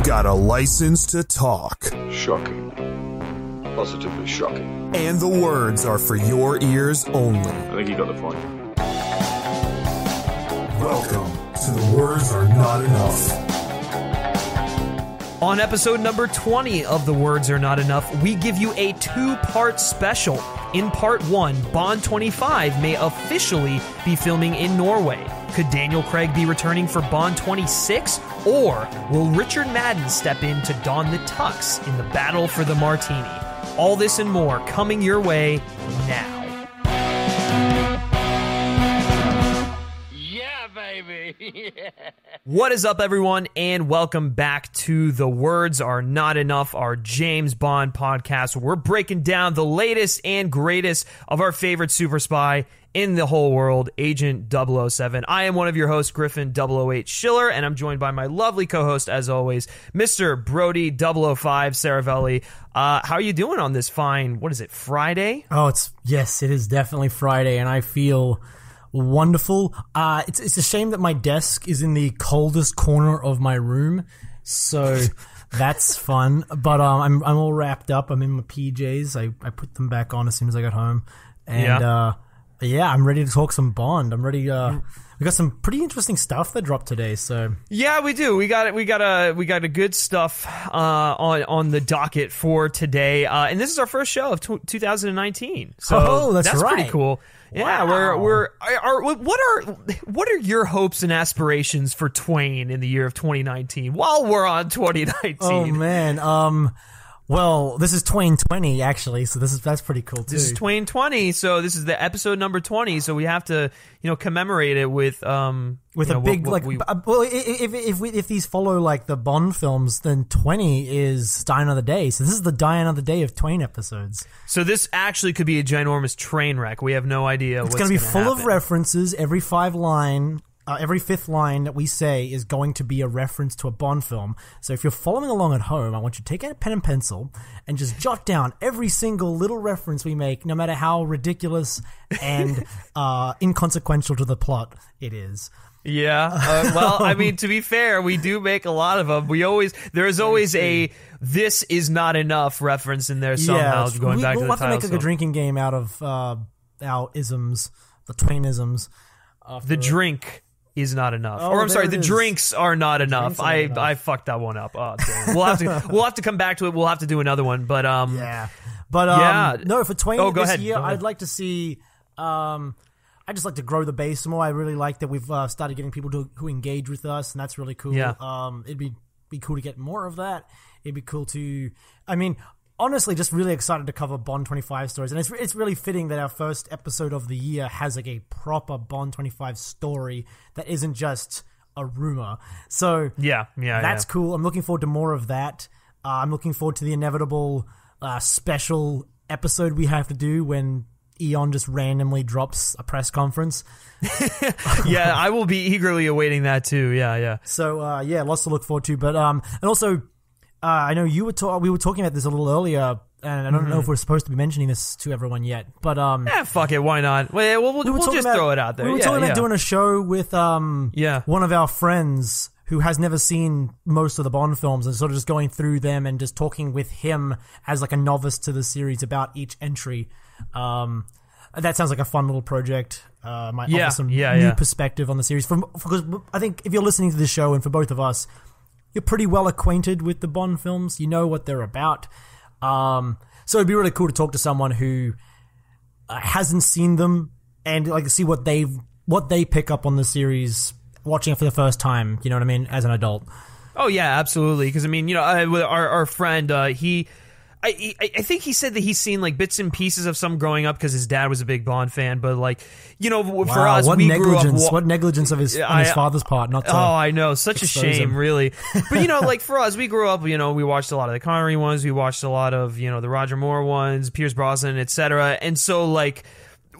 got a license to talk. Shocking. Positively shocking. And the words are for your ears only. I think you got the point. Welcome to The Words Are Not Enough. On episode number 20 of The Words Are Not Enough, we give you a two-part special. In part 1, Bond 25 may officially be filming in Norway. Could Daniel Craig be returning for Bond 26? Or will Richard Madden step in to don the tux in the battle for the martini? All this and more coming your way now. What is up, everyone, and welcome back to The Words Are Not Enough, our James Bond podcast, where we're breaking down the latest and greatest of our favorite super spy in the whole world, Agent 007. I am one of your hosts, Griffin 008 Schiller, and I'm joined by my lovely co-host, as always, Mr. Brody 005 Saravelli. How are you doing on this fine, what is it, Friday? Oh, yes, it is definitely Friday, and I feel wonderful. It's a shame that my desk is in the coldest corner of my room, so that's fun. But I'm all wrapped up. I'm in my PJs. I put them back on as soon as I got home, and yeah, I'm ready to talk some Bond. I'm ready. We got some pretty interesting stuff that dropped today. So yeah, we do. We got a good stuff on the docket for today, and this is our first show of 2019. So that's right. Pretty cool. Yeah, wow. What are your hopes and aspirations for Twain in the year of 2019 while we're on 2019? Oh man, well, this is Twain 20 actually, so that's pretty cool too. This is Twain 20, so this is the episode number 20, so we have to, commemorate it with a big if these follow like the Bond films, then 20 is Die Another Day. So this is the Die Another Day of Twain episodes. So this actually could be a ginormous train wreck. We have no idea what's going to be. It's going to be full of references. Every fifth line that we say is going to be a reference to a Bond film. So if you're following along at home, I want you to take out a pen and pencil and just jot down every single little reference we make, no matter how ridiculous and inconsequential to the plot it is. Yeah. Well, I mean, to be fair, we do make a lot of them. There is always a "this is not enough" reference in there somehow, going back to the title. We'll have to make like a drinking game out of our isms, the Twainisms. The drink is not enough. Or I'm sorry, the drinks are not enough. I fucked that one up. Oh, damn. We'll have to come back to it. We'll have to do another one. But no, for Twain this year, I'd like to see. I just like to grow the base more. I really like that we've started getting people who engage with us, and that's really cool. Yeah. It'd be cool to get more of that. It'd be cool to. I mean, honestly, just really excited to cover Bond 25 stories, and it's really fitting that our first episode of the year has like a proper Bond 25 story that isn't just a rumor. So that's cool. I'm looking forward to more of that. I'm looking forward to the inevitable special episode we have to do when Eon just randomly drops a press conference. Yeah, I will be eagerly awaiting that too. Yeah. So lots to look forward to. But and also. I know we were talking about this a little earlier, and I don't know if we're supposed to be mentioning this to everyone yet, but fuck it, why not? We'll just throw it out there. We were talking about doing a show with one of our friends who has never seen most of the Bond films, and sort of just going through them and just talking with him as like a novice to the series about each entry. That sounds like a fun little project. Might offer some new perspective on the series. Because I think if you're listening to this show, and for both of us, you're pretty well acquainted with the Bond films. You know what they're about. So it'd be really cool to talk to someone who hasn't seen them and like see what they pick up on the series watching it for the first time. You know what I mean? As an adult. Oh yeah, absolutely. Because I mean, our friend, I think he said that he's seen like bits and pieces of some growing up because his dad was a big Bond fan, but like, for us, we grew up... What negligence of his father's part, not to... Oh, I know. Such a shame, really. But, like for us, we grew up, we watched a lot of the Connery ones, we watched a lot of, the Roger Moore ones, Pierce Brosnan, etc. And so, like,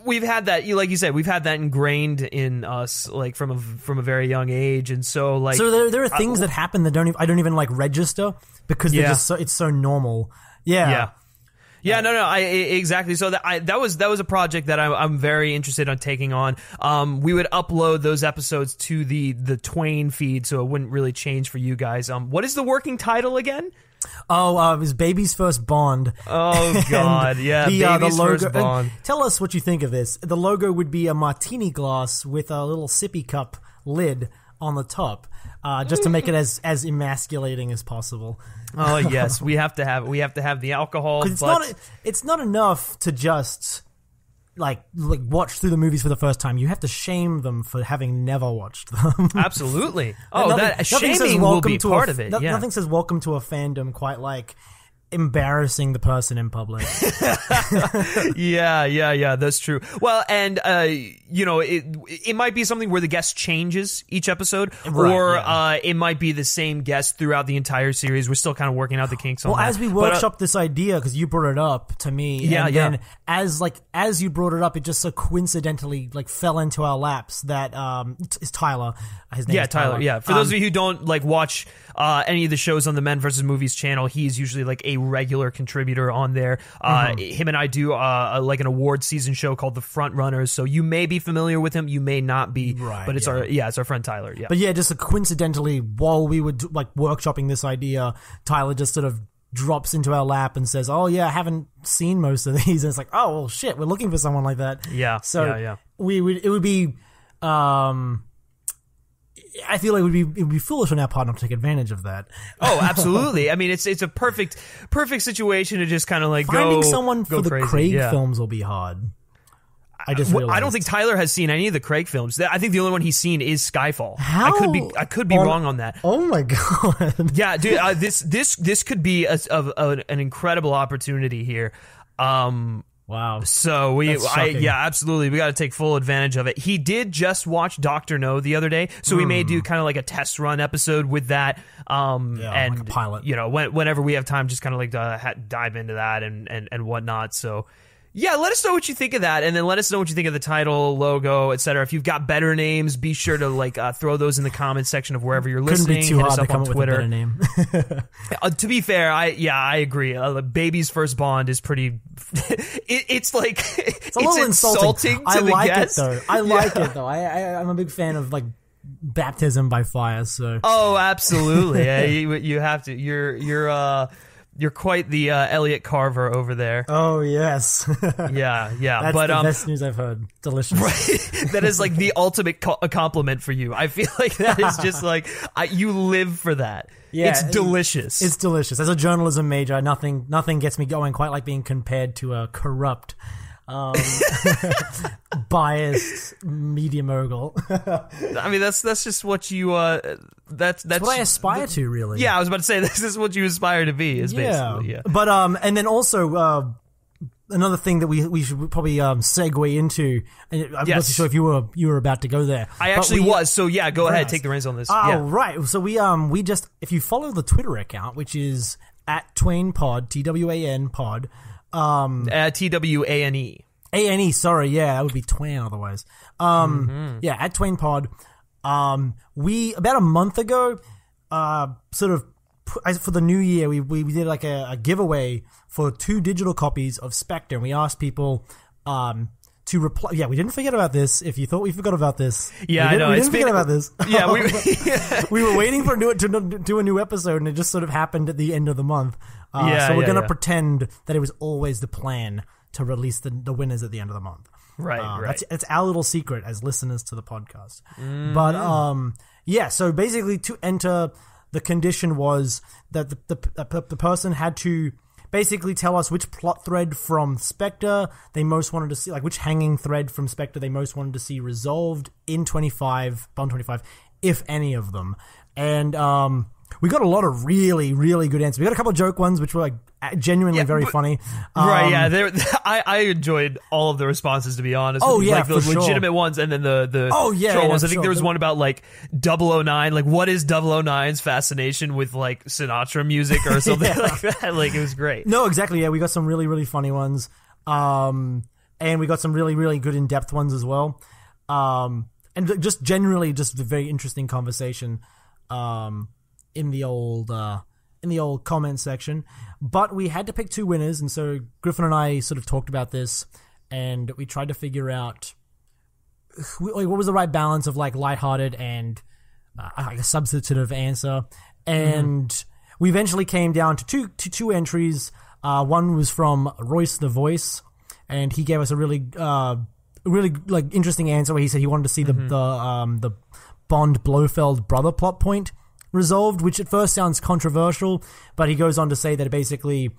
we've had that, like you said, we've had that ingrained in us, like from a very young age, and so like... So there are things that happen that I don't even like register because they're just it's so normal. Yeah. Yeah, no, exactly. So that was a project that I'm very interested in taking on. We would upload those episodes to the Twain feed, so it wouldn't really change for you guys. What is the working title again? Oh, it was Baby's First Bond. Oh, God, yeah, Baby's the logo, First Bond. Tell us what you think of this. The logo would be a martini glass with a little sippy cup lid on the top, just to make it as emasculating as possible. Oh, yes, we have to have the alcohol. It's not enough to just like watch through the movies for the first time. You have to shame them for having never watched them. Absolutely. Oh, that shaming will be part of it. Yeah. Nothing says welcome to a fandom quite like embarrassing the person in public. Yeah, that's true. Well, and it might be something where the guest changes each episode, it might be the same guest throughout the entire series. We're still kind of working out the kinks on that. Well, as we workshopped this idea, because you brought it up to me, then as you brought it up, it just so coincidentally fell into our laps that is Tyler. His name is Tyler. Yeah. For those of you who don't watch any of the shows on the Men vs. Movies channel, he's usually a regular contributor on there. Him and I do an award season show called The Front Runners, so you may be familiar with him, you may not be, but it's our friend Tyler. Yeah. But just coincidentally, while we were workshopping this idea, Tyler just sort of drops into our lap and says, "Oh yeah, I haven't seen most of these." And it's like, "Oh well, shit, we're looking for someone like that." Yeah. So yeah. It would be. I feel like it would be foolish on our part not to take advantage of that. Oh, absolutely. I mean, it's a perfect situation to just kind of finding someone for the crazy. Craig films will be hard. I don't think Tyler has seen any of the Craig films. I think the only one he's seen is Skyfall. How? I could be wrong on that. Oh my god. Yeah, dude. This could be an incredible opportunity here. Wow. So absolutely. We got to take full advantage of it. He did just watch Dr. No the other day, so we may do kind of a test run episode with that. And like a pilot. Whenever we have time, just kind of dive into that and whatnot. So. Yeah, let us know what you think of that, and then let us know what you think of the title, logo, etc. If you've got better names, be sure to throw those in the comments section of wherever you're listening. Couldn't be too hard to come up with a better name. To be fair, I agree. Baby's First Bond is pretty. It's a little insulting to the guest. I like it though. I'm a big fan of baptism by fire. So. Oh, absolutely. Yeah, you have to. You're quite the Elliot Carver over there. Oh, yes. Yeah. That's but, the best news I've heard. Delicious. Right? That is the ultimate compliment for you. I feel like that is just you live for that. Yeah, it's delicious. It's delicious. As a journalism major, nothing gets me going quite like being compared to a corrupt, biased media mogul. I mean, that's just what you that's what I aspire to, really. Yeah, I was about to say this is what you aspire to be. Basically. But and then also another thing that we should probably segue into. I'm not sure if you were about to go there. I actually was. So yeah, go ahead, take the reins on this. Right. So we just, if you follow the Twitter account, which is @TwainPod, TWAN pod. TWANE. ANE, sorry, that would be Twain otherwise. Yeah, @TwainPod. We about a month ago, sort of for the new year, we did a giveaway for 2 digital copies of Spectre, and we asked people to reply. Yeah, we didn't forget about this. If you thought we forgot about this, I know. We didn't forget about this. Yeah, we were waiting for to do a new episode, and it just sort of happened at the end of the month. So we're going to pretend that it was always the plan to release the winners at the end of the month. Right. That's our little secret as listeners to the podcast. But so basically to enter, the condition was that the person had to basically tell us which plot thread from Spectre they most wanted to see, which hanging thread from Spectre they most wanted to see resolved in Bond 25, if any of them. And we got a lot of really, really good answers. We got a couple of joke ones, which were genuinely very funny. Right, yeah. I enjoyed all of the responses, to be honest. Those legitimate ones, and then the troll ones. I think there was one about 009. What is 009's fascination with Sinatra music or something like that? It was great. No, exactly. Yeah, we got some really, really funny ones, and we got some really, really good in-depth ones as well. And just generally, just a very interesting conversation. In the old in the old comment section. But we had to pick 2 winners, and so Griffin and I sort of talked about this, and we tried to figure out what was the right balance of like lighthearted and like a substantive answer. And we eventually came down to two entries. One was from Royce the Voice, and he gave us a really like interesting answer where he said he wanted to see the Bond Blofeld brother plot point resolved, which at first sounds controversial, but he goes on to say that basically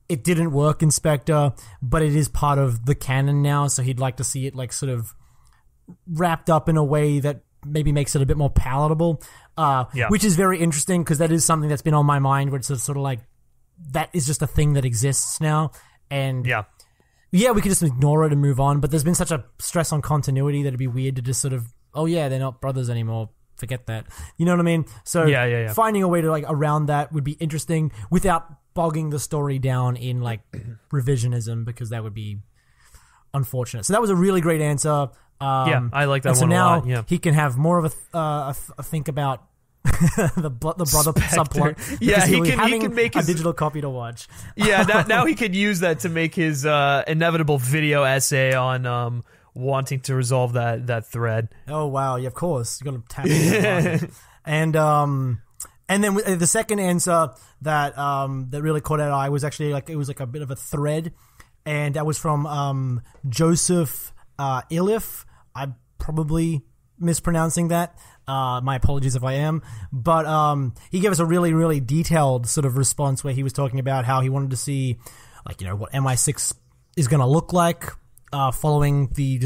it didn't work in Spectre, but it is part of the canon now, so he'd like to see it like sort of wrapped up in a way that maybe makes it a bit more palatable, which is very interesting because that is something that's been on my mind, where it's sort of like that is just a thing that exists now, and we could just ignore it and move on, but there's been such a stress on continuity that it'd be weird to just sort of, oh yeah, they're not brothers anymore, forget that. You know what I mean? So finding a way to like around that would be interesting without bogging the story down in like revisionism, because that would be unfortunate. So that was a really great answer. I like that one so now a lot. Yeah. He can have more of a think about the brother subplot. Yeah, he can make a digital copy to watch. Now he could use that to make his inevitable video essay on wanting to resolve that thread. Oh wow, yeah, of course you're gonna tap into and then the second answer that really caught our eye was actually like it was like a bit of a thread, and that was from Joseph Ilif. I'm probably mispronouncing that. My apologies if I am. But he gave us a really, really detailed sort of response where he was talking about how he wanted to see, like, you know, what MI6 is going to look like following the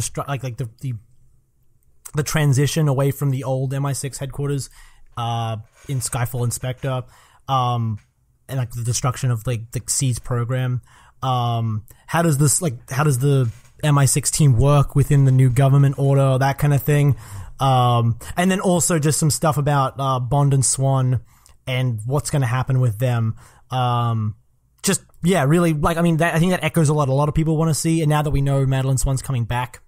the transition away from the old MI6 headquarters in Skyfall and Spectre, and like the destruction of like the Seeds program. How does the MI6 team work within the new government order, that kind of thing. And then also just some stuff about Bond and Swan and what's going to happen with them. Really, like, I mean, I think that echoes a lot of people want to see, and now that we know Madeline Swan's coming back,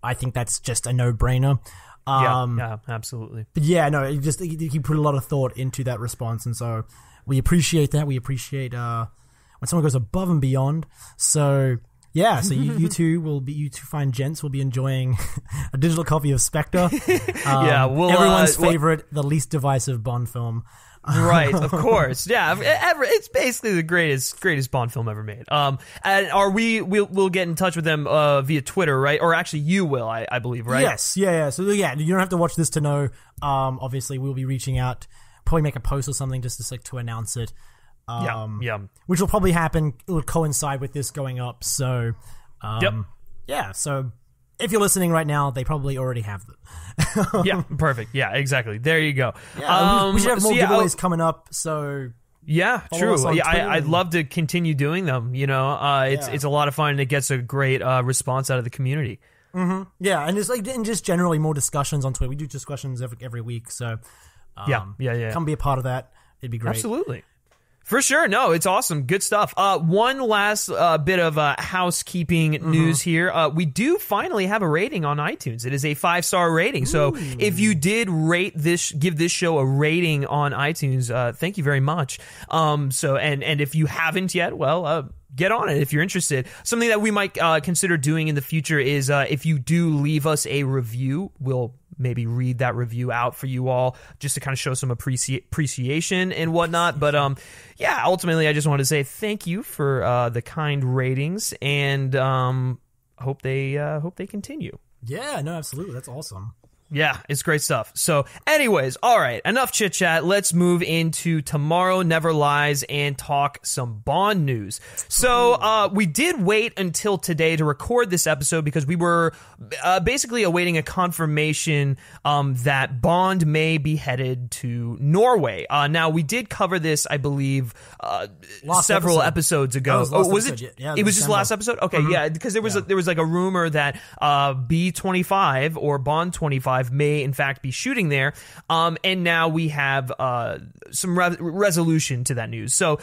I think that's just a no-brainer. Yeah, absolutely. But yeah, no, he put a lot of thought into that response, and so we appreciate that. We appreciate when someone goes above and beyond. So yeah, so you two fine gents will be enjoying a digital copy of Spectre. Everyone's favorite, the least divisive Bond film. Right, of course. Yeah, it's basically the greatest Bond film ever made. And we'll get in touch with them via Twitter, right? Or actually, you will, I believe, right? Yes, yeah. So yeah, you don't have to watch this to know. Obviously, we'll be reaching out, probably make a post or something just to announce it. Which will probably happen. It will coincide with this going up. So, yeah. So, if you're listening right now, they probably already have them. Yeah, perfect. Yeah, exactly. There you go. Yeah, we should have more giveaways coming up. So, yeah, true. Yeah, I'd love to continue doing them. You know, it's a lot of fun, and it gets a great response out of the community. Mm-hmm. Yeah, and just generally more discussions on Twitter. We do discussions every week. So, come be a part of that. It'd be great. Absolutely. For sure. No, it's awesome. Good stuff. One last bit of housekeeping news here. We do finally have a rating on iTunes. It is a 5-star rating. So if you did give this show a rating on iTunes, thank you very much. And if you haven't yet, well, get on it if you're interested. Something that we might consider doing in the future is if you do leave us a review, we'll maybe read that review out for you all just to kind of show some appreciation and whatnot. But ultimately, I just want to say thank you for the kind ratings, and hope they continue. Yeah, no, absolutely. That's awesome. Yeah, it's great stuff. So anyways, all right, enough chit chat. Let's move into Tomorrow Never Lies and talk some Bond news. So we did wait until today to record this episode because we were basically awaiting a confirmation that Bond may be headed to Norway. Now, we did cover this, I believe, several episodes ago. Was it? Yeah, it was just last episode? Okay, yeah, because there was like a rumor that B-25 or Bond 25 may in fact be shooting there, and now we have some resolution to that news. So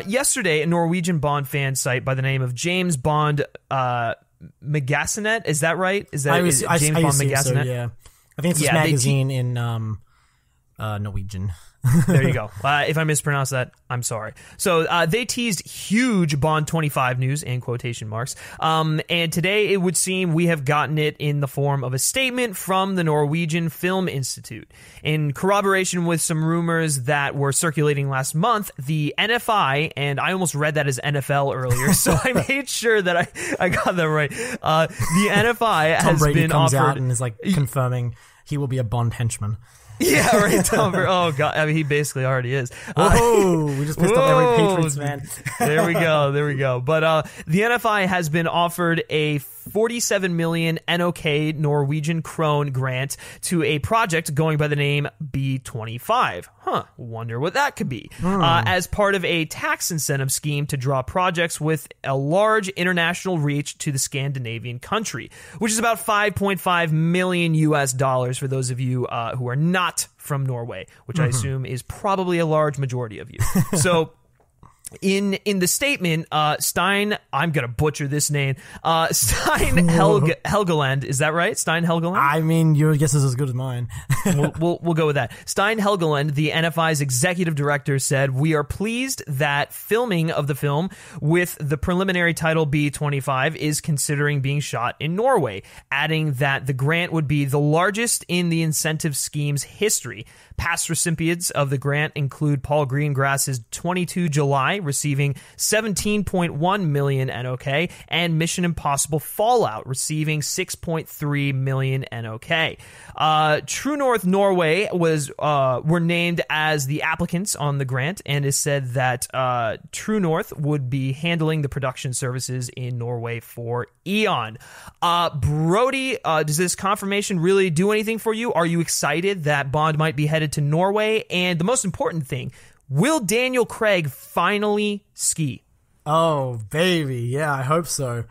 yesterday, a Norwegian Bond fan site by the name of James Bond-Magasinet, is that right? Is that James Bond-Magasinet? So, yeah, I think it's this magazine in Norwegian. There you go. If I mispronounce that, I'm sorry. So they teased huge Bond 25 news in quotation marks. And today it would seem we have gotten it in the form of a statement from the Norwegian Film Institute. In corroboration with some rumors that were circulating last month, the NFI, and I almost read that as NFL earlier, so I made sure that I got that right. The NFI Tom has Brady been comes offered... out and is like confirming he will be a Bond henchman. Yeah, right, Tom Brady. Oh, God. I mean, he basically already is. Whoa, we just pissed off every Patriots fan. There we go. But the NFI has been offered a 47 million NOK Norwegian Krone grant to a project going by the name B25. Wonder what that could be. As part of a tax incentive scheme to draw projects with a large international reach to the Scandinavian country, which is about $5.5 million US for those of you who are not from Norway, which I assume is probably a large majority of you. So in the statement, Stine, I'm going to butcher this name, Stine Helgeland, is that right? Stine Helgeland? I mean, your guess is as good as mine. we'll go with that. Stine Helgeland, the NFI's executive director, said, "We are pleased that filming of the film with the preliminary title B25 is considering being shot in Norway," adding that the grant would be the largest in the incentive scheme's history. Past recipients of the grant include Paul Greengrass's 22 July, receiving 17.1 million NOK, and Mission Impossible Fallout, receiving 6.3 million NOK. Truenorth Norway were named as the applicants on the grant, and it said that Truenorth would be handling the production services in Norway for Eon. Brody, does this confirmation really do anything for you? Are you excited that Bond might be headed to Norway? And the most important thing, will Daniel Craig finally ski? Oh, baby. Yeah, I hope so.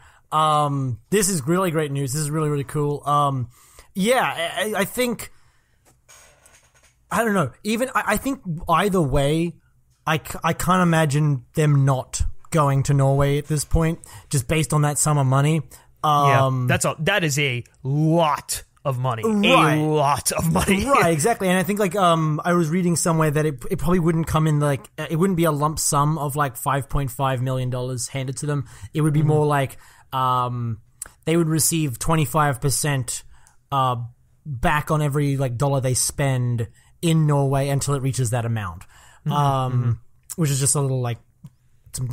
This is really great news. This is really, really cool. Yeah, I think... I don't know. I think either way, I can't imagine them not going to Norway at this point, just based on that sum of money. That is a lot of money. Right. A lot of money. Right, exactly. And I think I was reading somewhere that it probably wouldn't come in it wouldn't be a lump sum of like $5.5 million handed to them. It would be more like they would receive 25% back on every dollar they spend in Norway until it reaches that amount. Which is just a little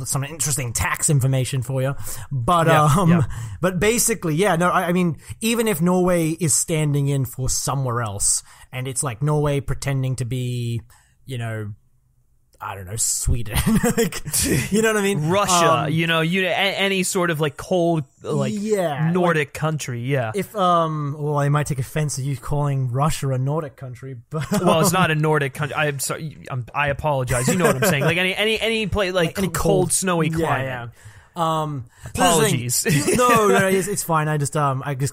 some interesting tax information for you. But but basically, I mean, even if Norway is standing in for somewhere else, and it's like Norway pretending to be, I don't know, Sweden, you know what I mean? Russia, any sort of cold, Nordic country. Yeah. If well, I might take offense at you calling Russia a Nordic country, but well, it's not a Nordic country. I'm sorry. I apologize. You know what I'm saying? Like any place, any cold, snowy climate. Yeah. Apologies. No, it's fine. I just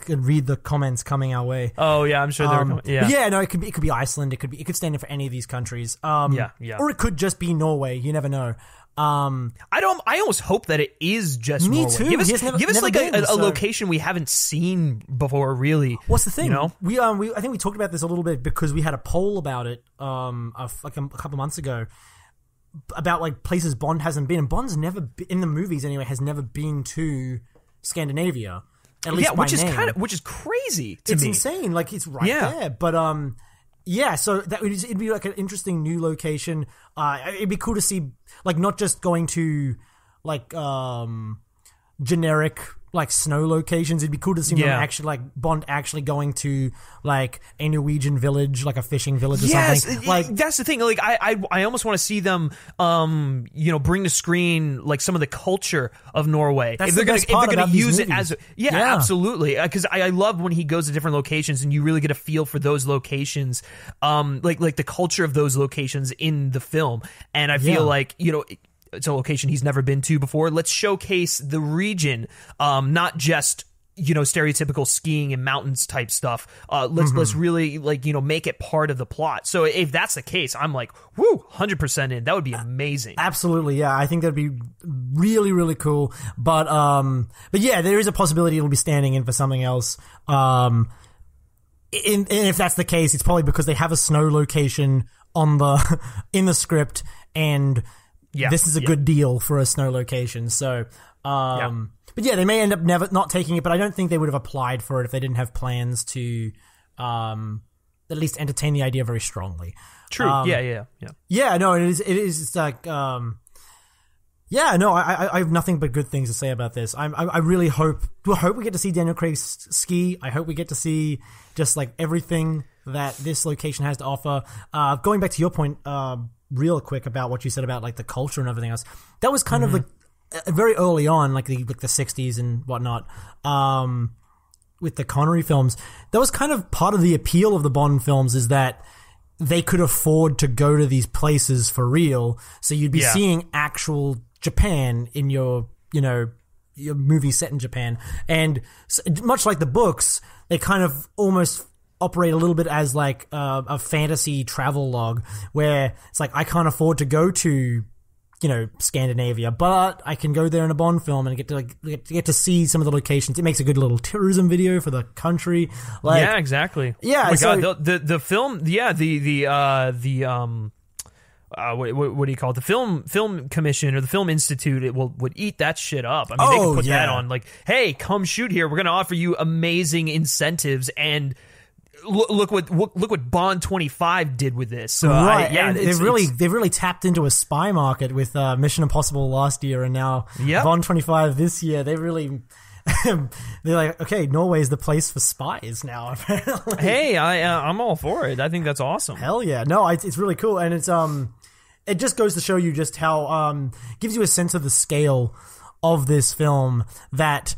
could read the comments coming our way. Oh yeah, I'm sure they're coming. Yeah. Yeah, no, it could be Iceland. It could stand in for any of these countries. Yeah. Or it could just be Norway. You never know. I almost hope that it is just me Norway. too. Give us a location we haven't seen before. Really. What's the thing? I think we talked about this a little bit because we had a poll about it a couple months ago. About places Bond hasn't been, and Bond's never been, in the movies anyway, has never been to Scandinavia. At least by name. Which is crazy to me. It's insane. It's right there. But so it'd be an interesting new location. It'd be cool to see not just going to generic snow locations. It'd be cool to see them actually Bond actually going to a Norwegian village, a fishing village or something. That's the thing. I almost want to see them bring to screen some of the culture of Norway. That's if they're going to use it as absolutely, because I love when he goes to different locations and you really get a feel for those locations, like the culture of those locations in the film. And I feel it's a location he's never been to before. Let's showcase the region, not just stereotypical skiing and mountains type stuff. Let's really make it part of the plot. So if that's the case, I'm 100% in. That would be amazing. Absolutely, yeah. I think that'd be really, really cool. But yeah, there is a possibility it'll be standing in for something else. and if that's the case, it's probably because they have a snow location on the in the script, and this is a good deal for a snow location. So, but yeah, they may end up not taking it, but I don't think they would have applied for it if they didn't have plans to at least entertain the idea very strongly. True. Yeah. No, it is. It's like, I have nothing but good things to say about this. I really hope we get to see Daniel Craig ski. I hope we get to see just like everything that this location has to offer. Going back to your point, real quick about what you said about like the culture and everything else. That was kind of like very early on, like the 60s and whatnot. With the Connery films, that was kind of part of the appeal of the Bond films, is that they could afford to go to these places for real. So you'd be seeing actual Japan in your movie set in Japan. And much like the books, they kind of almost operate a little bit as like a fantasy travel log, where it's like, I can't afford to go to Scandinavia, but I can go there in a Bond film and get to see some of the locations. It makes a good little tourism video for the country. Like, yeah, exactly. Yeah, oh my God, the film. Yeah, what do you call it? The film commission or the Film Institute. It would eat that shit up. I mean, they could put that on like, hey, come shoot here. We're going to offer you amazing incentives and. Look what Bond 25 did with this. So they've really tapped into a spy market with Mission Impossible last year, and now Bond 25 this year. They really they're like, okay, Norway's the place for spies now. Apparently. Hey, I'm all for it. I think that's awesome. Hell yeah, no, it's really cool, and it's it just goes to show you just how gives you a sense of the scale of this film, that.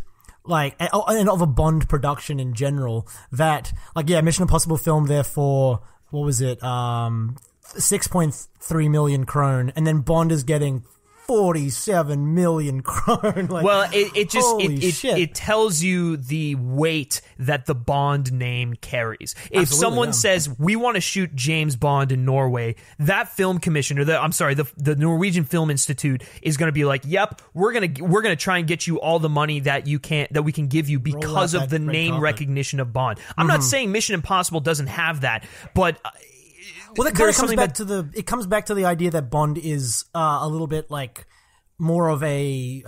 Like, and of a Bond production in general, that, like, Mission Impossible filmed there for, what was it, 6.3 million krone, and then Bond is getting 47 million krone. Like, well, it tells you the weight that the Bond name carries. If someone says, we want to shoot James Bond in Norway, that film commission, or the Norwegian Film Institute is going to be like, yep, we're gonna try and get you all the money that we can give you because of the name recognition of Bond. I'm not saying Mission Impossible doesn't have that, but well, that kind of comes back to the idea that Bond is a little bit like more of a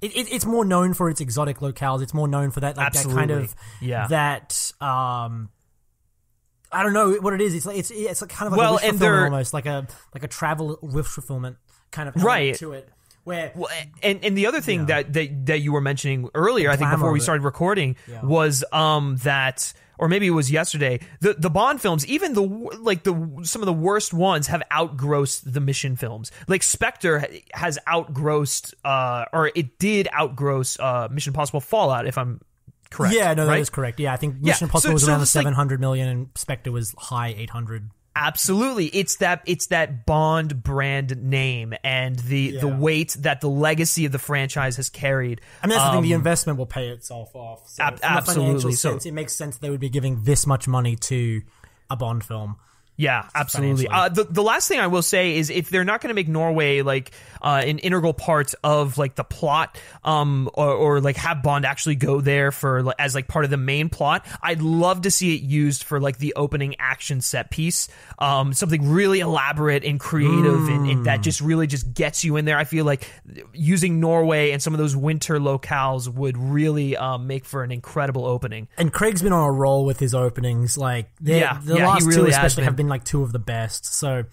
it's more known for its exotic locales. It's more known for that, like, that kind of that I don't know what it is. It's like kind of like a wish fulfillment, almost like a travel wish fulfillment kind of element to it. And the other thing that you were mentioning earlier, I think before we started recording, was that, or maybe it was yesterday, the Bond films, even some of the worst ones, have outgrossed the Mission films. Like Spectre has outgrossed, or it did outgross Mission Impossible Fallout, if I'm correct. Yeah, no, right? that is correct. Yeah, I think Mission Impossible was around the 700 million, and Spectre was high 800. Absolutely. It's that Bond brand name and the weight that the legacy of the franchise has carried. I mean, that's the thing, the investment will pay itself off. So absolutely. Sense, it makes sense they would be giving this much money to a Bond film. Yeah, absolutely. The last thing I will say is, if they're not going to make Norway like an integral part of like the plot, or like have Bond actually go there for as like part of the main plot, I'd love to see it used for like the opening action set piece, something really elaborate and creative, and that just really just gets you in there. I feel like using Norway and some of those winter locales would really make for an incredible opening. And Craig's been on a roll with his openings. Like the last two especially have been like two of the best. So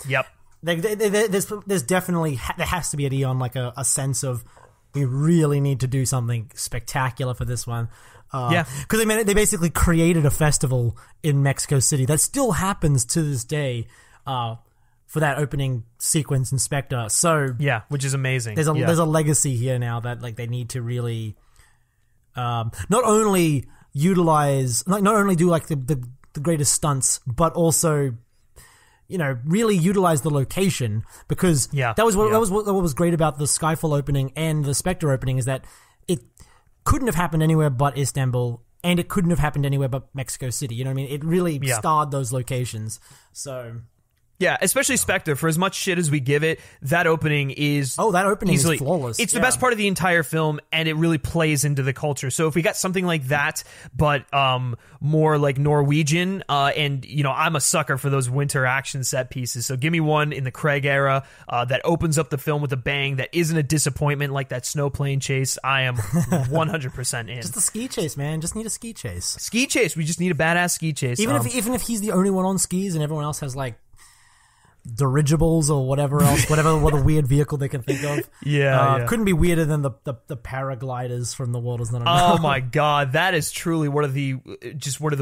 there's definitely, there has to be at Eon like a sense of, we really need to do something spectacular for this one. Because they basically created a festival in Mexico City that still happens to this day for that opening sequence in Spectre. So which is amazing. There's a legacy here now that like they need to really not only utilize, not only do like the greatest stunts, but also, you know, really utilize the location, because that was what was great about the Skyfall opening and the Spectre opening, is that it couldn't have happened anywhere but Istanbul, and it couldn't have happened anywhere but Mexico City. You know what I mean? It really starred those locations. So Yeah, especially Spectre. For as much shit as we give it, that opening is is flawless. It's the best part of the entire film, and it really plays into the culture. So if we got something like that, but more like Norwegian, and I'm a sucker for those winter action set pieces. So give me one in the Craig era that opens up the film with a bang that isn't a disappointment like that snow plane chase. I am 100% in. Just a ski chase, man. Just need a ski chase. Ski chase. We just need a badass ski chase. Even if he's the only one on skis and everyone else has like dirigibles or whatever else, whatever weird vehicle they can think of. Yeah. Couldn't be weirder than the paragliders from The World Is Not Oh Enough. my god, that is truly one of the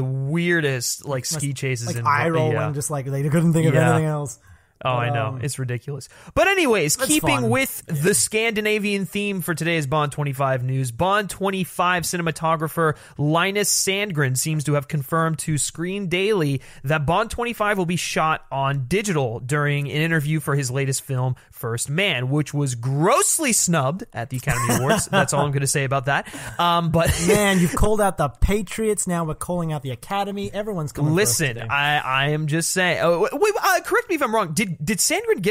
weirdest like ski chases. Like in eye rolling, just like they couldn't think of anything else. Oh, I know. It's ridiculous. But anyways, keeping with the Scandinavian theme for today's Bond 25 news, Bond 25 cinematographer Linus Sandgren seems to have confirmed to Screen Daily that Bond 25 will be shot on digital during an interview for his latest film, First Man, which was grossly snubbed at the Academy Awards. That's all I'm going to say about that. But man, you've called out the Patriots. Now we're calling out the Academy. Everyone's coming. Listen, I am just saying. Wait, correct me if I'm wrong. Did Sandgren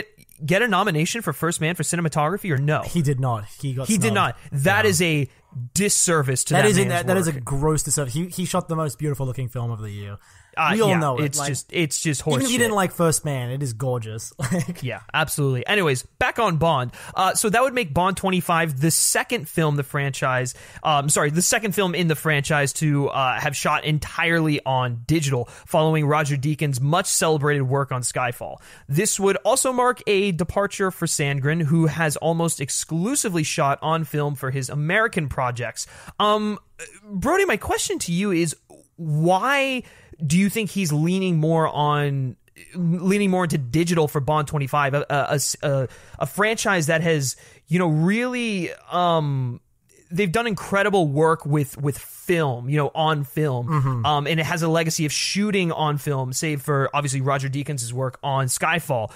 get a nomination for First Man for cinematography or no? He did not. He did not. That is a disservice to that man's work. That is a gross disservice. He shot the most beautiful looking film of the year. We all know it. It's just horse Even if you shit. didn't like First Man, it is gorgeous. Yeah, absolutely. Anyways, back on Bond. So that would make Bond 25 the second film in the franchise to have shot entirely on digital, following Roger Deakins' much celebrated work on Skyfall. This would also mark a departure for Sandgren, who has almost exclusively shot on film for his American projects. Brody, my question to you is, why do you think he's leaning more into digital for Bond 25, a franchise that has, really, they've done incredible work with film, on film, and it has a legacy of shooting on film, save for obviously Roger Deakins' work on Skyfall.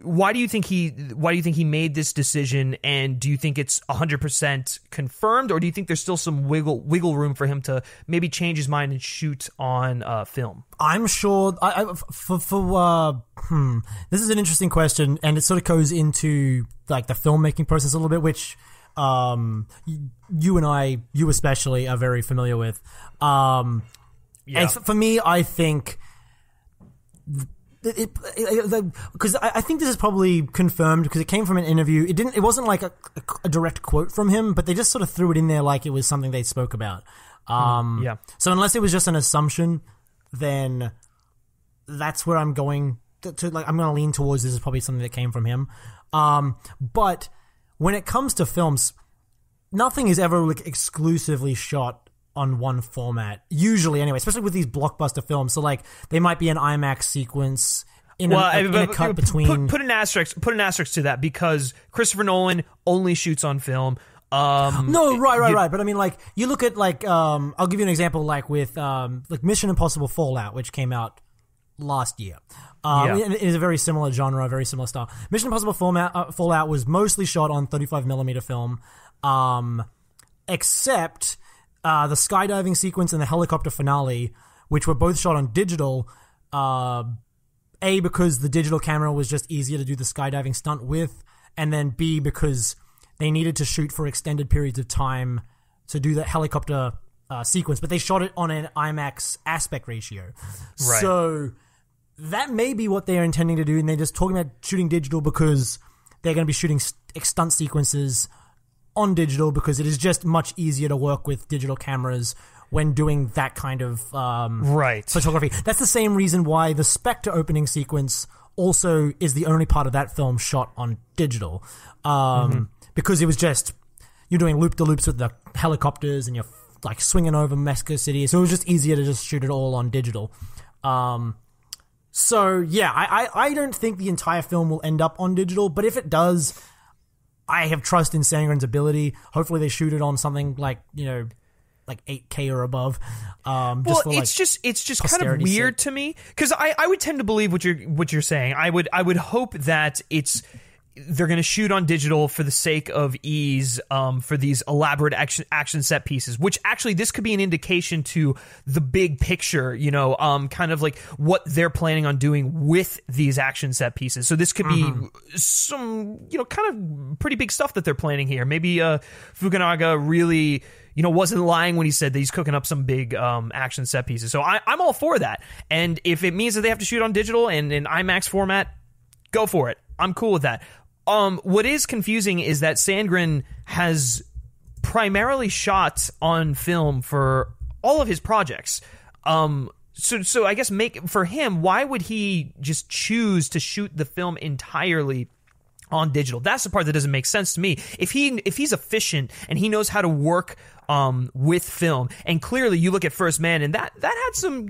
Why do you think he made this decision, and do you think it's 100% confirmed, or do you think there's still some wiggle room for him to maybe change his mind and shoot on film? I'm sure. This is an interesting question, and it sort of goes into like the filmmaking process a little bit, which you especially are very familiar with. And for me, I think because I think this is probably confirmed because it came from an interview. It wasn't like a direct quote from him, but they just sort of threw it in there like it was something they spoke about. So unless it was just an assumption, then that's where I'm going to like. I'm going to lean towards this is probably something that came from him. But when it comes to films, nothing is ever like exclusively shot on one format. Usually, anyway, especially with these blockbuster films. So, like, they might be an IMAX sequence in a cut between. Put an asterisk to that because Christopher Nolan only shoots on film. Right. But I mean, like, you look at like, I'll give you an example, like with like Mission Impossible Fallout, which came out last year. It is a very similar genre, very similar style. Mission Impossible Fallout was mostly shot on 35mm film, except the skydiving sequence and the helicopter finale, which were both shot on digital. A, because the digital camera was just easier to do the skydiving stunt with, and then B, because they needed to shoot for extended periods of time to do that helicopter sequence, but they shot it on an IMAX aspect ratio. Right. So that may be what they're intending to do, and they're just talking about shooting digital because they're going to be shooting stunt sequences on digital because it is just much easier to work with digital cameras when doing that kind of photography. That's the same reason why the Spectre opening sequence also is the only part of that film shot on digital. Because it was just, you're doing loop-de-loops with the helicopters and you're like swinging over Mexico City, so it was just easier to just shoot it all on digital. So yeah, I don't think the entire film will end up on digital, but if it does, I have trust in Sandgren's ability. Hopefully they shoot it on something like, like 8K or above. It's just kind of weird to me because I would tend to believe what you're saying. I would hope that it's they're going to shoot on digital for the sake of ease, for these elaborate action set pieces, which actually this could be an indication to the big picture, kind of like what they're planning on doing with these action set pieces. So this could be some, kind of pretty big stuff that they're planning here. Maybe Fukunaga really, wasn't lying when he said that he's cooking up some big action set pieces. So I'm all for that. And if it means that they have to shoot on digital and in IMAX format, go for it. I'm cool with that. What is confusing is that Sandgren has primarily shot on film for all of his projects. So I guess for him, why would he just choose to shoot the film entirely on digital? That's the part that doesn't make sense to me. If he's efficient and he knows how to work with film, and clearly you look at First Man and that had some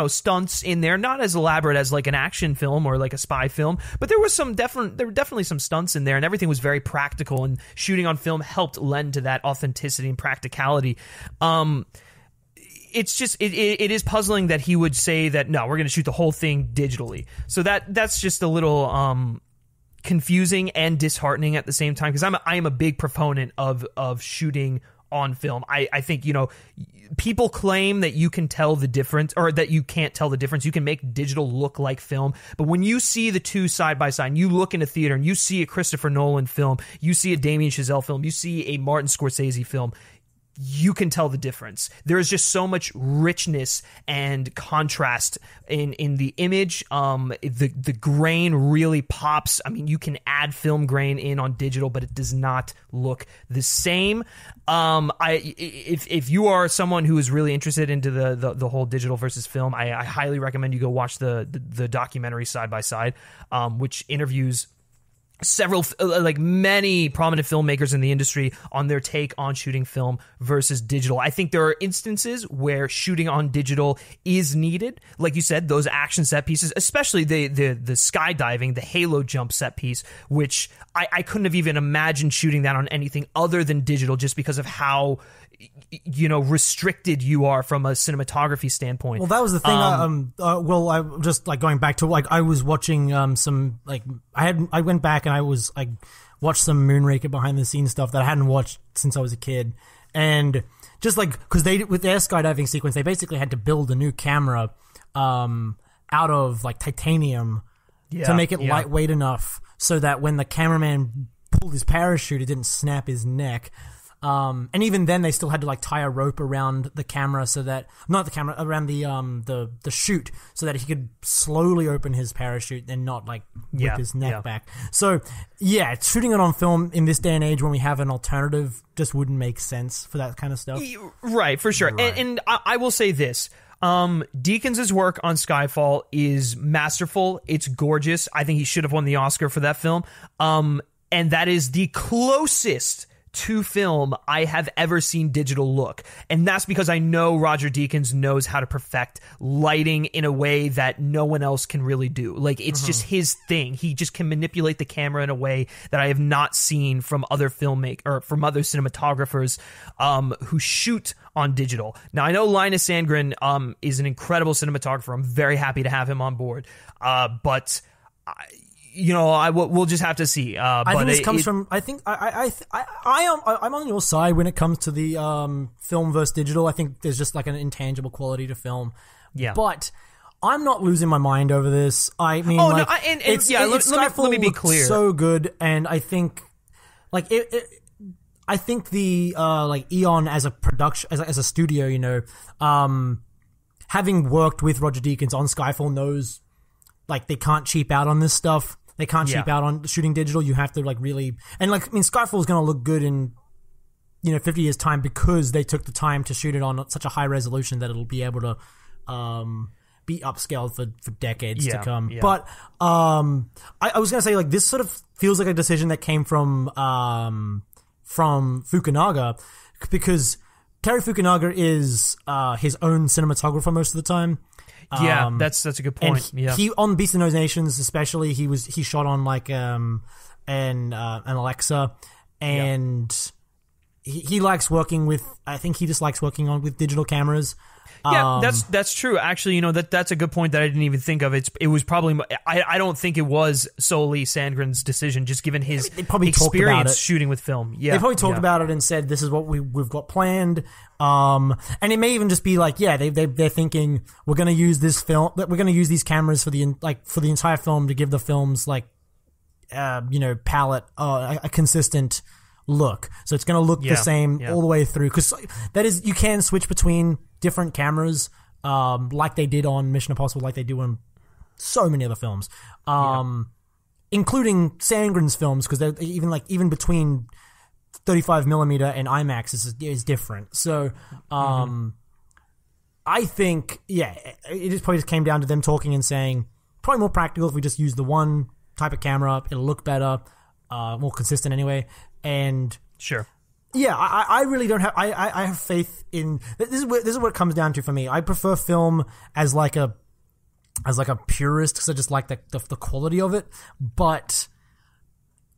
stunts in there, not as elaborate as like an action film or like a spy film, but there were definitely some stunts in there, and everything was very practical, and shooting on film helped lend to that authenticity and practicality. It's just it is puzzling that he would say that no, we're going to shoot the whole thing digitally. So that's just a little confusing and disheartening at the same time, because I am a big proponent of shooting on film. I think, people claim that you can tell the difference, or that you can't tell the difference. You can make digital look like film, but when you see the two side by side, and you look in a theater and you see a Christopher Nolan film, you see a Damien Chazelle film, you see a Martin Scorsese film, you can tell the difference. There is just so much richness and contrast in the image. The grain really pops. I mean, you can add film grain in on digital, but it does not look the same. If you are someone who is really interested into the whole digital versus film, I highly recommend you go watch the documentary Side by Side, which interviews many prominent filmmakers in the industry on their take on shooting film versus digital. I think there are instances where shooting on digital is needed. Like you said, those action set pieces, especially the skydiving, the halo jump set piece, which I couldn't have even imagined shooting that on anything other than digital, just because of how restricted you are from a cinematography standpoint. Well, that was the thing. I just going back to I was watching I went back and I was watched some Moonraker behind the scenes stuff that I hadn't watched since I was a kid, and just because they, with their skydiving sequence, they basically had to build a new camera out of titanium to make it lightweight enough so that when the cameraman pulled his parachute, it didn't snap his neck. And even then, they still had to tie a rope around the camera around the chute, so that he could slowly open his parachute and not whip his neck back. So shooting it on film in this day and age when we have an alternative just wouldn't make sense for that kind of stuff. Right, for sure. Right. And I will say this. Deakins' work on Skyfall is masterful. It's gorgeous. I think he should have won the Oscar for that film. And that is the closest to film I have ever seen digital look, and that's because I know Roger Deakins knows how to perfect lighting in a way that no one else can really do. It's just his thing. He just can manipulate the camera in a way that I have not seen from other from other cinematographers who shoot on digital. Now, I know Linus Sandgren is an incredible cinematographer. I'm very happy to have him on board, but we'll just have to see. I think this comes from. I think I'm on your side when it comes to the film versus digital. I think there's just an intangible quality to film. Yeah, but I'm not losing my mind over this. I mean, let me be clear. So good, and I think I think the Eon as a production as a studio, having worked with Roger Deakins on Skyfall, knows they can't cheap out on this stuff. They can't cheap out on shooting digital. You have to really, and Skyfall is going to look good in 50 years time because they took the time to shoot it on such a high resolution that it'll be able to be upscaled for decades to come. Yeah. But I was going to say this sort of feels like a decision that came from Fukunaga, because Cary Fukunaga is his own cinematographer most of the time. That's a good point. He on Beast of No Nations especially, he shot on an Alexa, and he likes working with. I think he just likes working with digital cameras. Yeah, that's true. Actually, that's a good point that I didn't even think of. It was probably I don't think it was solely Sandgren's decision, just given his experience shooting with film. Yeah, they probably talked about it and said this is what we've got planned. And it may even just be like, they're thinking we're going to use this film, we're going to use these cameras for the entire film to give the film's palette a consistent look. So it's going to look the same all the way through, because that is, you can switch between different cameras, like they did on Mission Impossible, like they do on so many other films, including Sandgren's films, because they're even between 35mm and IMAX is different. So I think it just probably just came down to them talking and saying probably more practical if we just use the one type of camera, it'll look better, more consistent anyway. And sure. Yeah, I really don't have. I have faith in this. Is what it comes down to for me. I prefer film as like a purist, because I just like the quality of it. But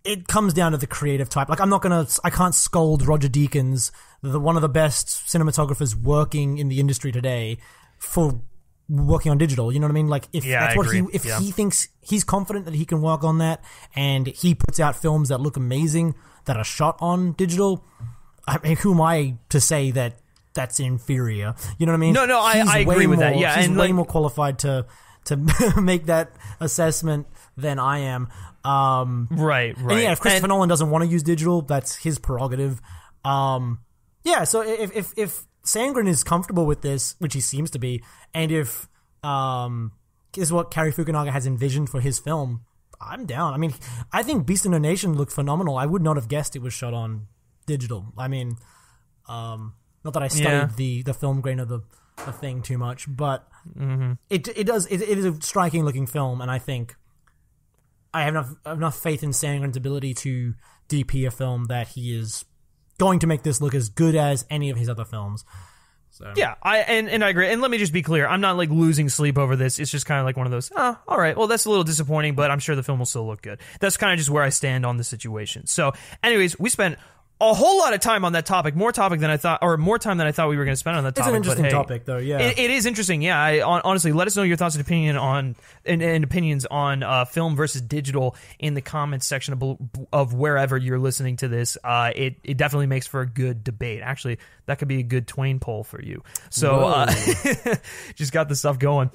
it comes down to the creative type. Like I can't scold Roger Deakins, one of the best cinematographers working in the industry today, for working on digital. You know what I mean? Like if he thinks he's confident that he can work on that, and he puts out films that look amazing that are shot on digital, I mean, who am I to say that that's inferior? You know what I mean? No, I agree with that. Yeah, he's way more qualified to make that assessment than I am. Right. And yeah, if Christopher Nolan doesn't want to use digital, that's his prerogative. So if Sandgren is comfortable with this, which he seems to be, and if this is what Cary Fukunaga has envisioned for his film, I'm down. I mean, I think Beast in a Nation looked phenomenal. I would not have guessed it was shot on digital. I mean, not that I studied the film grain of the thing too much, but it is a striking looking film, and I think I have enough faith in Sandgren's ability to DP a film that he is going to make this look as good as any of his other films. So. Yeah, I agree. And let me just be clear, I'm not like losing sleep over this. It's just kind of like one of those, all right, well, that's a little disappointing, but I'm sure the film will still look good. That's kind of just where I stand on the situation. So anyways, we spent a whole lot of time on that topic, more time than I thought we were going to spend on that topic. It's an interesting topic, though. Yeah, it is interesting. Yeah, honestly, let us know your thoughts and opinions on film versus digital in the comments section of wherever you're listening to this. It definitely makes for a good debate. Actually, that could be a good Twain poll for you. So, just got the stuff going.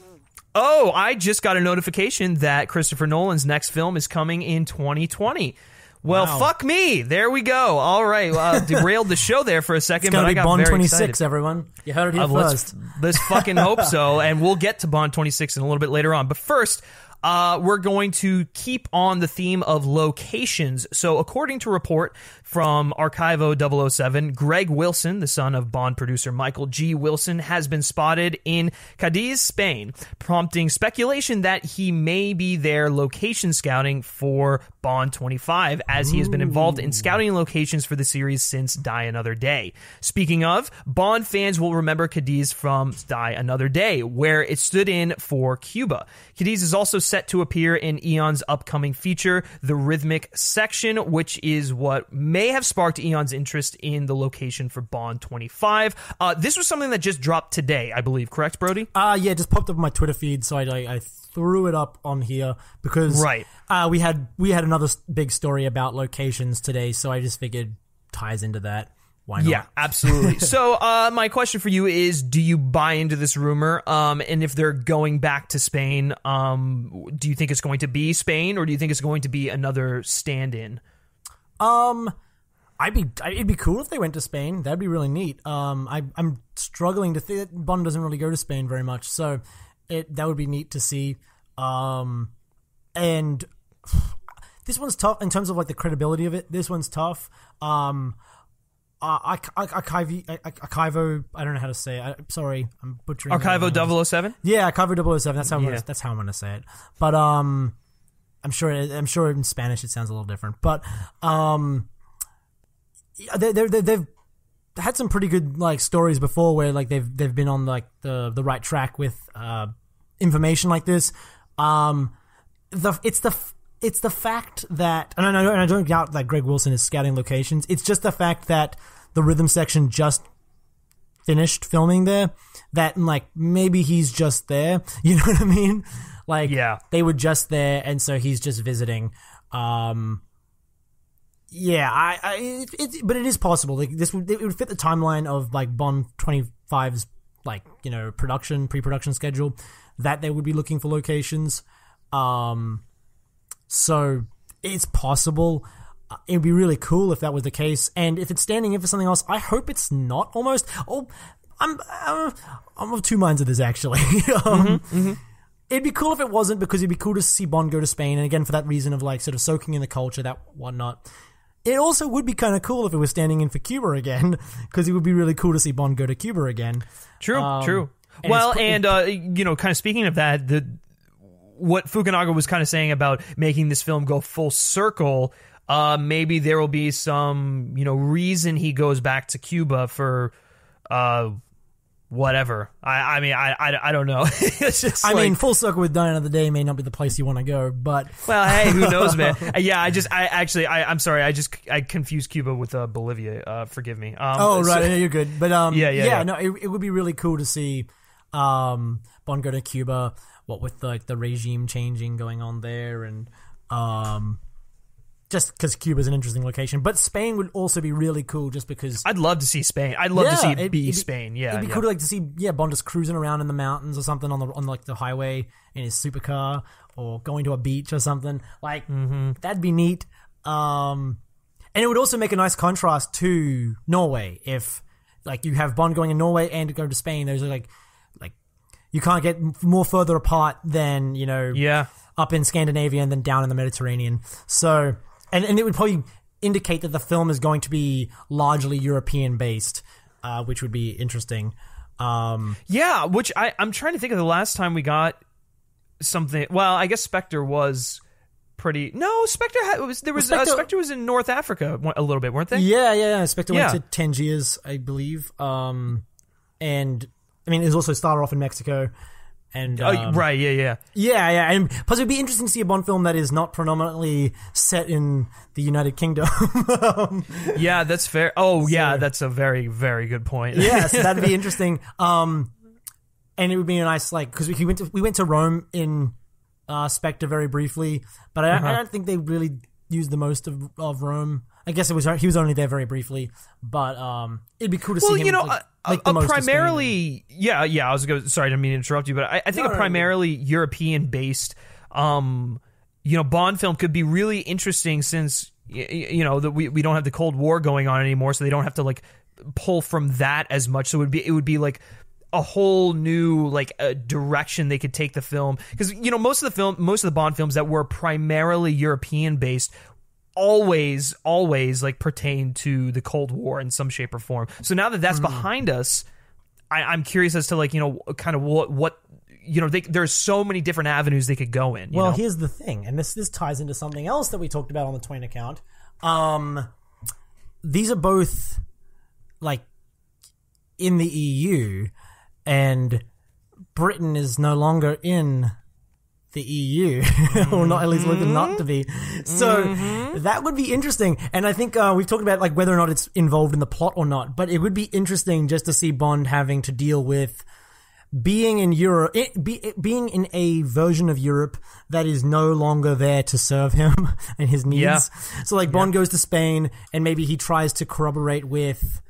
Oh, I just got a notification that Christopher Nolan's next film is coming in 2020. Well, fuck me. There we go. All right. Derailed the show there for a second, but I got Bond very 26, excited. Everyone. You heard it here first. Let's fucking hope so, and we'll get to Bond 26 in a little bit later on. But first, we're going to keep on the theme of locations. So according to a report from Archivo 007, Greg Wilson, the son of Bond producer Michael G. Wilson, has been spotted in Cadiz, Spain, prompting speculation that he may be there location scouting for Bond 25, as he has been involved in scouting locations for the series since Die Another Day. Speaking of, Bond fans will remember Cadiz from Die Another Day, where it stood in for Cuba. Cadiz is also set to appear in Eon's upcoming feature, The Rhythmic Section, which is what may have sparked Eon's interest in the location for Bond 25. This was something that just dropped today, I believe, correct, Brody? Yeah, it just popped up on my Twitter feed, so I threw it up on here because we had another big story about locations today, so I just figured ties into that. Why not? Yeah, absolutely. So my question for you is, do you buy into this rumor? And if they're going back to Spain, do you think it's going to be Spain, or do you think it's going to be another stand-in? It'd be cool if they went to Spain. That'd be really neat. I'm struggling to think. Bond doesn't really go to Spain very much, so that would be neat to see. And this one's tough in terms of like the credibility of it. This one's tough. Archivo, I don't know how to say it. Sorry, I'm butchering. Archivo 007? Yeah, Archivo 007. That's how I'm going to say it. But I'm sure in Spanish it sounds a little different. But they've had some pretty good like stories before where like they've been on like the right track with information like this. it's the fact that, and I don't doubt that Greg Wilson is scouting locations. It's just the fact that the rhythm section just finished filming there. That like maybe he's just there. You know what I mean? Like they were just there, and so he's just visiting. But it is possible. Like it would fit the timeline of like Bond 25's like pre-production schedule that they would be looking for locations. So it's possible. It'd be really cool if that was the case, and if it's standing in for something else, I hope it's not. Almost. Oh, I'm of two minds of this actually. It'd be cool if it wasn't, because it'd be cool to see Bond go to Spain, and again for that reason of like sort of soaking in the culture, that whatnot. It also would be kind of cool if it was standing in for Cuba again, because it would be really cool to see Bond go to Cuba again. True. Well, kind of speaking of that, what Fukunaga was kind of saying about making this film go full circle, maybe there will be some, reason he goes back to Cuba for, whatever. I don't know. It's just full circle with Die Another Day may not be the place you want to go, but well, hey, who knows, man? I'm sorry. I confused Cuba with Bolivia. Forgive me. Right, you're good. But No, it would be really cool to see Bond go to Cuba. What with the regime changing going on there, and just because Cuba's an interesting location. But Spain would also be really cool, just because I'd love to see Spain. I'd love to see it be Spain. Yeah, it'd be cool to see Bond just cruising around in the mountains or something on like the highway in his supercar, or going to a beach or something. Like that'd be neat. And it would also make a nice contrast to Norway if like you have Bond going in Norway and going to Spain. Those are like you can't get more further apart than up in Scandinavia and then down in the Mediterranean. So. And it would probably indicate that the film is going to be largely European-based, which would be interesting. Which I'm trying to think of the last time we got something. Well, I guess Spectre was pretty... No, Spectre was in North Africa a little bit, weren't they? Yeah. Spectre went to Tangiers, I believe. And, it was also started off in Mexico. And, right, yeah. Yeah, and plus it'd be interesting to see a Bond film that is not predominantly set in the United Kingdom. Yeah, that's fair. Oh, yeah, that's a very, very good point. Yeah, so that'd be interesting. And it would be a nice, because we went to Rome in Spectre very briefly, but I don't think they really used the most of Rome. I guess he was only there very briefly, but it'd be cool to see him. Make the most primarily, I was going. Sorry, I didn't mean to interrupt you, but I think a primarily European-based, Bond film could be really interesting, since that we don't have the Cold War going on anymore, so they don't have to pull from that as much. So it would be like a whole new direction they could take the film, because most of the Bond films that were primarily European-based always pertain to the Cold War in some shape or form. So now that that's behind us, I'm curious as to kind of what there's so many different avenues they could go in. Well, here's the thing, and this ties into something else that we talked about on the Twain account. These are both in the EU, and Britain is no longer in the EU, or not, at least looking not to be. So that would be interesting. And I think we've talked about whether or not it's involved in the plot or not, but it would be interesting just to see Bond having to deal with being in Europe, being in a version of Europe that is no longer there to serve him and his needs. Yeah. So Bond goes to Spain, and maybe he tries to corroborate with,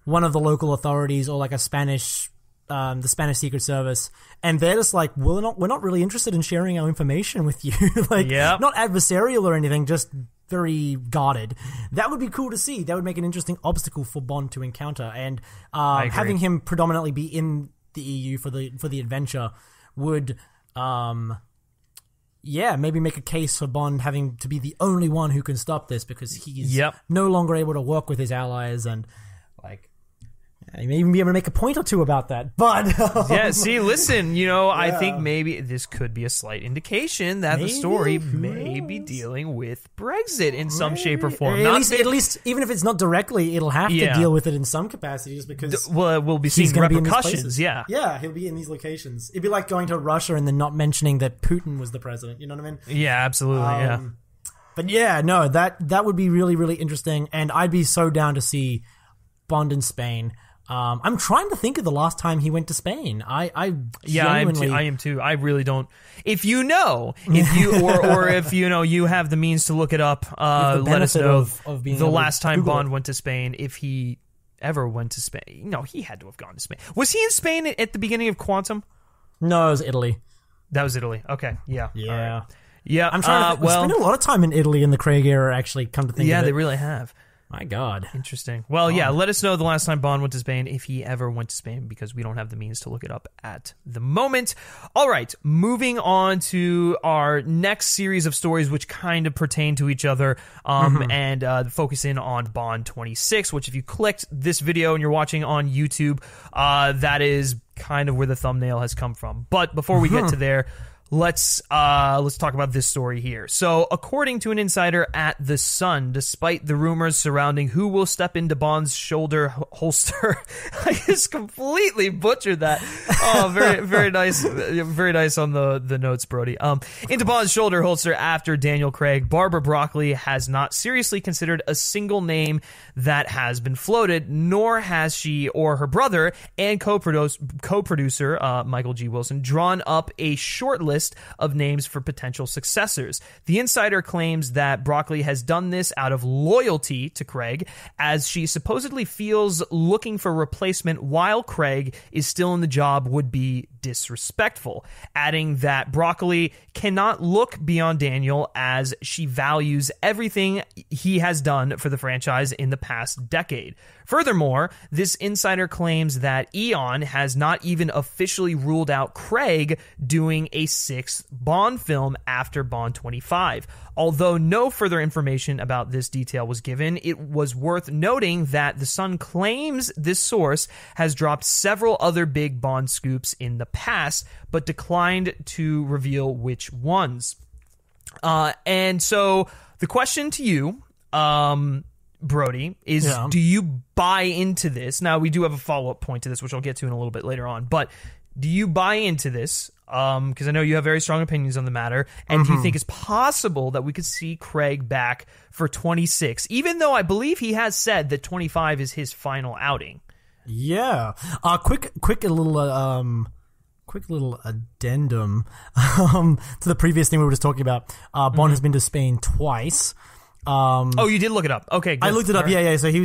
one of the local authorities, or a Spanish, the Spanish Secret Service, and they're just we're not really interested in sharing our information with you. Not adversarial or anything, just very guarded. That would be cool to see. That would make an interesting obstacle for Bond to encounter, and having him predominantly be in the EU for the adventure would maybe make a case for Bond having to be the only one who can stop this, because he's no longer able to work with his allies, and You may even be able to make a point or two about that. But yeah, see, listen, I think maybe this could be a slight indication that the story may be dealing with Brexit in some shape or form. At least, even if it's not directly, it'll have to deal with it in some capacity, just because. We'll be seeing repercussions. Yeah, he'll be in these locations. It'd be like going to Russia and then not mentioning that Putin was the president. You know what I mean? Yeah, absolutely. But yeah, no, that would be really, really interesting, and I'd be so down to see Bond in Spain. I'm trying to think of the last time he went to Spain. I am too. I really don't. If you know, or if you have the means to look it up, let us know of being the last time Bond went to Spain, if he ever went to Spain. No, he had to have gone to Spain. Was he in Spain at the beginning of Quantum? No, it was Italy. That was Italy. Okay, yeah. Yeah. Right. Yeah, I'm trying to. We spent a lot of time in Italy in the Craig era. Actually, come to think of it, yeah, they really have. My God. Interesting. Well, yeah, let us know the last time Bond went to Spain, if he ever went to Spain, because we don't have the means to look it up at the moment. All right, moving on to our next series of stories, which kind of pertain to each other, and focus in on Bond 26, which if you clicked this video and you're watching on YouTube, that is kind of where the thumbnail has come from. But before we get to there, let's talk about this story here. So, according to an insider at The Sun, despite the rumors surrounding who will step into Bond's shoulder holster, I just completely butchered that. Oh, very, very nice, very nice on the notes, Brody. Into Bond's shoulder holster after Daniel Craig, Barbara Broccoli has not seriously considered a single name that has been floated, nor has she or her brother and co-producer Michael G. Wilson drawn up a short list of names for potential successors. The insider claims that Broccoli has done this out of loyalty to Craig, as she supposedly feels looking for a replacement while Craig is still in the job would be disrespectful, adding that Broccoli cannot look beyond Daniel as she values everything he has done for the franchise in the past decade. Furthermore, this insider claims that Eon has not even officially ruled out Craig doing a sixth Bond film after Bond 25. Although no further information about this detail was given, it was worth noting that The Sun claims this source has dropped several other big Bond scoops in the past, but declined to reveal which ones. And so the question to you, Brody, is do you buy into this? Now, we do have a follow-up point to this, which I'll get to in a little bit later on, but do you buy into this? Because I know you have very strong opinions on the matter, and do you think it's possible that we could see Craig back for 26, even though I believe he has said that 25 is his final outing? Yeah. Quick little addendum to the previous thing we were just talking about. Bond has been to Spain twice. You did look it up. Okay, good. I looked it up. Yeah. So he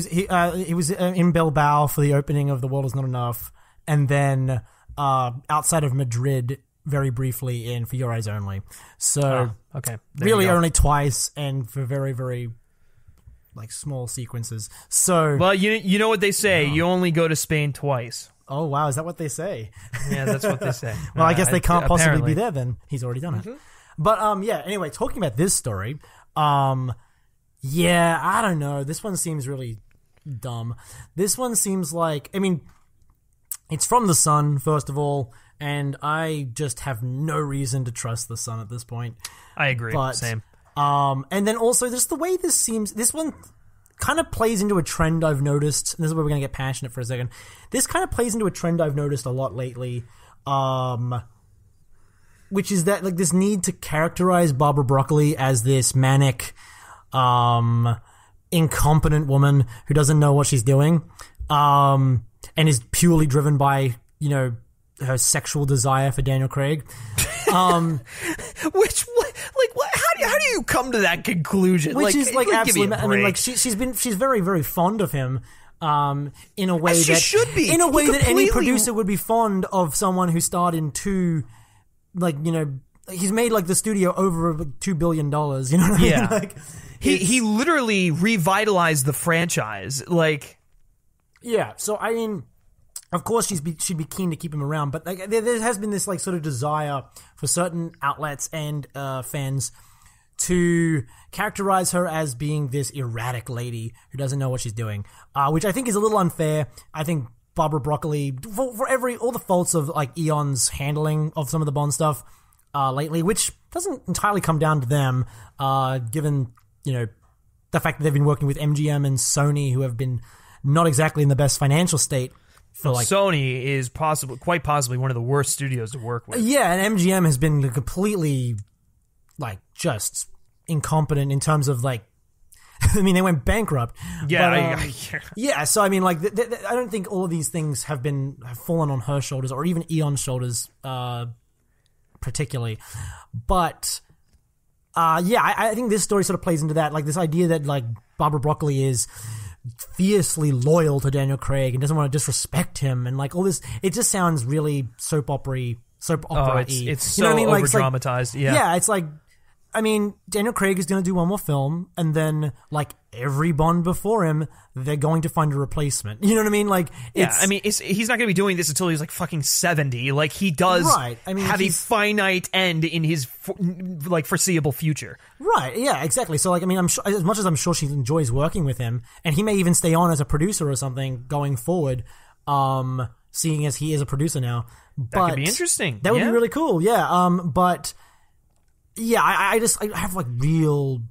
was in Bilbao for the opening of The World Is Not Enough, and then outside of Madrid very briefly in For Your Eyes Only. So okay, really only twice, and for very, very small sequences. So well, you know what they say, you only go to Spain twice. Oh wow, is that what they say? Yeah, that's what they say. Well, I guess they can't possibly be there then. He's already done it. But anyway, talking about this story, yeah, I don't know. This one seems really dumb. This one seems like, it's from The Sun, first of all, and I just have no reason to trust The Sun at this point. I agree. Same. And then also, just the way this seems, this one kind of plays into a trend I've noticed, and this is where we're going to get passionate for a second. This kind of plays into a trend I've noticed a lot lately, which is that, this need to characterize Barbara Broccoli as this manic, incompetent woman who doesn't know what she's doing, and is purely driven by, her sexual desire for Daniel Craig. How do you come to that conclusion? Which is absolutely. She's very, very fond of him. In a way that should be. In a way that any producer would be fond of someone who starred in two, he's made the studio over $2 billion. You know what I mean? Yeah. He literally revitalized the franchise. Yeah. So of course she'd be keen to keep him around, but there has been this sort of desire for certain outlets and fans to characterize her as being this erratic lady who doesn't know what she's doing, which I think is a little unfair. I think Barbara Broccoli for all the faults of like Eon's handling of some of the Bond stuff lately, which doesn't entirely come down to them, given the fact that they've been working with MGM and Sony, who have been not exactly in the best financial state. Sony is quite possibly one of the worst studios to work with. Yeah, and MGM has been completely just incompetent in terms of I mean, they went bankrupt. Yeah, yeah. So I mean, I don't think all of these things have fallen on her shoulders or even Eon's shoulders, particularly. But I think this story sort of plays into that, this idea that Barbara Broccoli is fiercely loyal to Daniel Craig and doesn't want to disrespect him, and all this. It just sounds really soap opera-y. It's so over dramatized. Yeah, it's I mean, Daniel Craig is going to do one more film, and then, every Bond before him, they're going to find a replacement. You know what I mean? He's not going to be doing this until he's, fucking 70. He does right. I mean, have a finite end in his, foreseeable future. Right, yeah, exactly. So, I mean, I'm sure, as much as I'm sure she enjoys working with him, and he may even stay on as a producer or something going forward, seeing as he is a producer now. That could be interesting. That would be really cool, yeah. But... yeah, I have real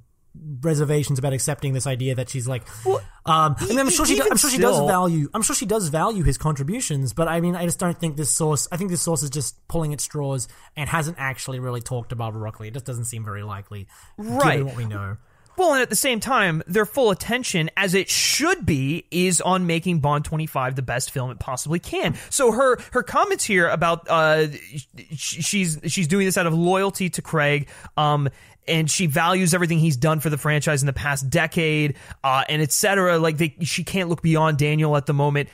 reservations about accepting this idea that she's I'm sure she does value his contributions, but I mean, I just don't think this source is just pulling at straws and hasn't actually really talked to Barbara Broccoli. It just doesn't seem very likely, given what we know. Well, and at the same time, their full attention, as it should be, is on making Bond 25 the best film it possibly can. So her comments here about she's doing this out of loyalty to Craig, and she values everything he's done for the franchise in the past decade, and etc. She can't look beyond Daniel at the moment.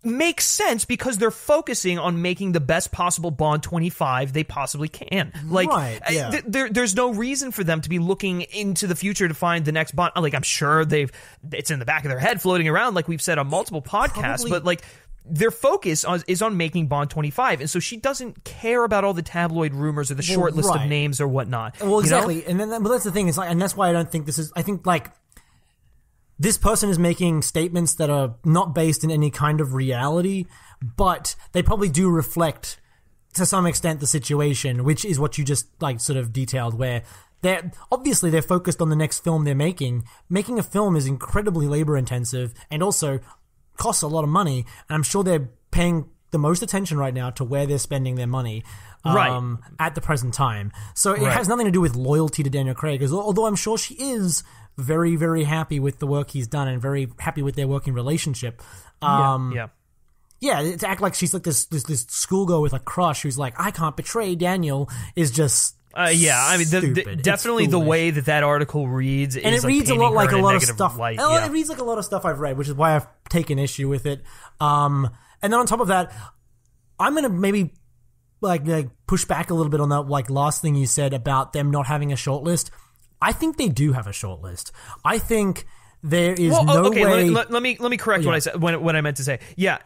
Makes sense because they're focusing on making the best possible Bond 25 they possibly can. Right, yeah. There's no reason for them to be looking into the future to find the next Bond. I'm sure it's in the back of their head floating around, like we've said on multiple podcasts, but their focus is on making Bond 25, and so she doesn't care about all the tabloid rumors or the short list of names or whatnot. Well, exactly, and then that's the thing. and that's why I don't think this is. I think this person is making statements that are not based in any kind of reality, but they probably do reflect, to some extent, the situation, which is what you just, sort of detailed, where they're focused on the next film they're making. Making a film is incredibly labor-intensive and also costs a lot of money, and I'm sure they're paying the most attention right now to where they're spending their money at the present time. So it has nothing to do with loyalty to Daniel Craig, although I'm sure she is very, very happy with the work he's done and very happy with their working relationship. Yeah, to act like she's this schoolgirl with a crush who's I can't betray Daniel is just stupid. Definitely the way that article reads is, and it reads a lot like a lot of stuff. Light, It reads like a lot of stuff I've read, which is why I've taken issue with it. And then on top of that, I'm gonna maybe push back a little bit on that last thing you said about them not having a shortlist. I think they do have a shortlist. I think there is no way. Let me correct what I said. What I meant to say. Yeah.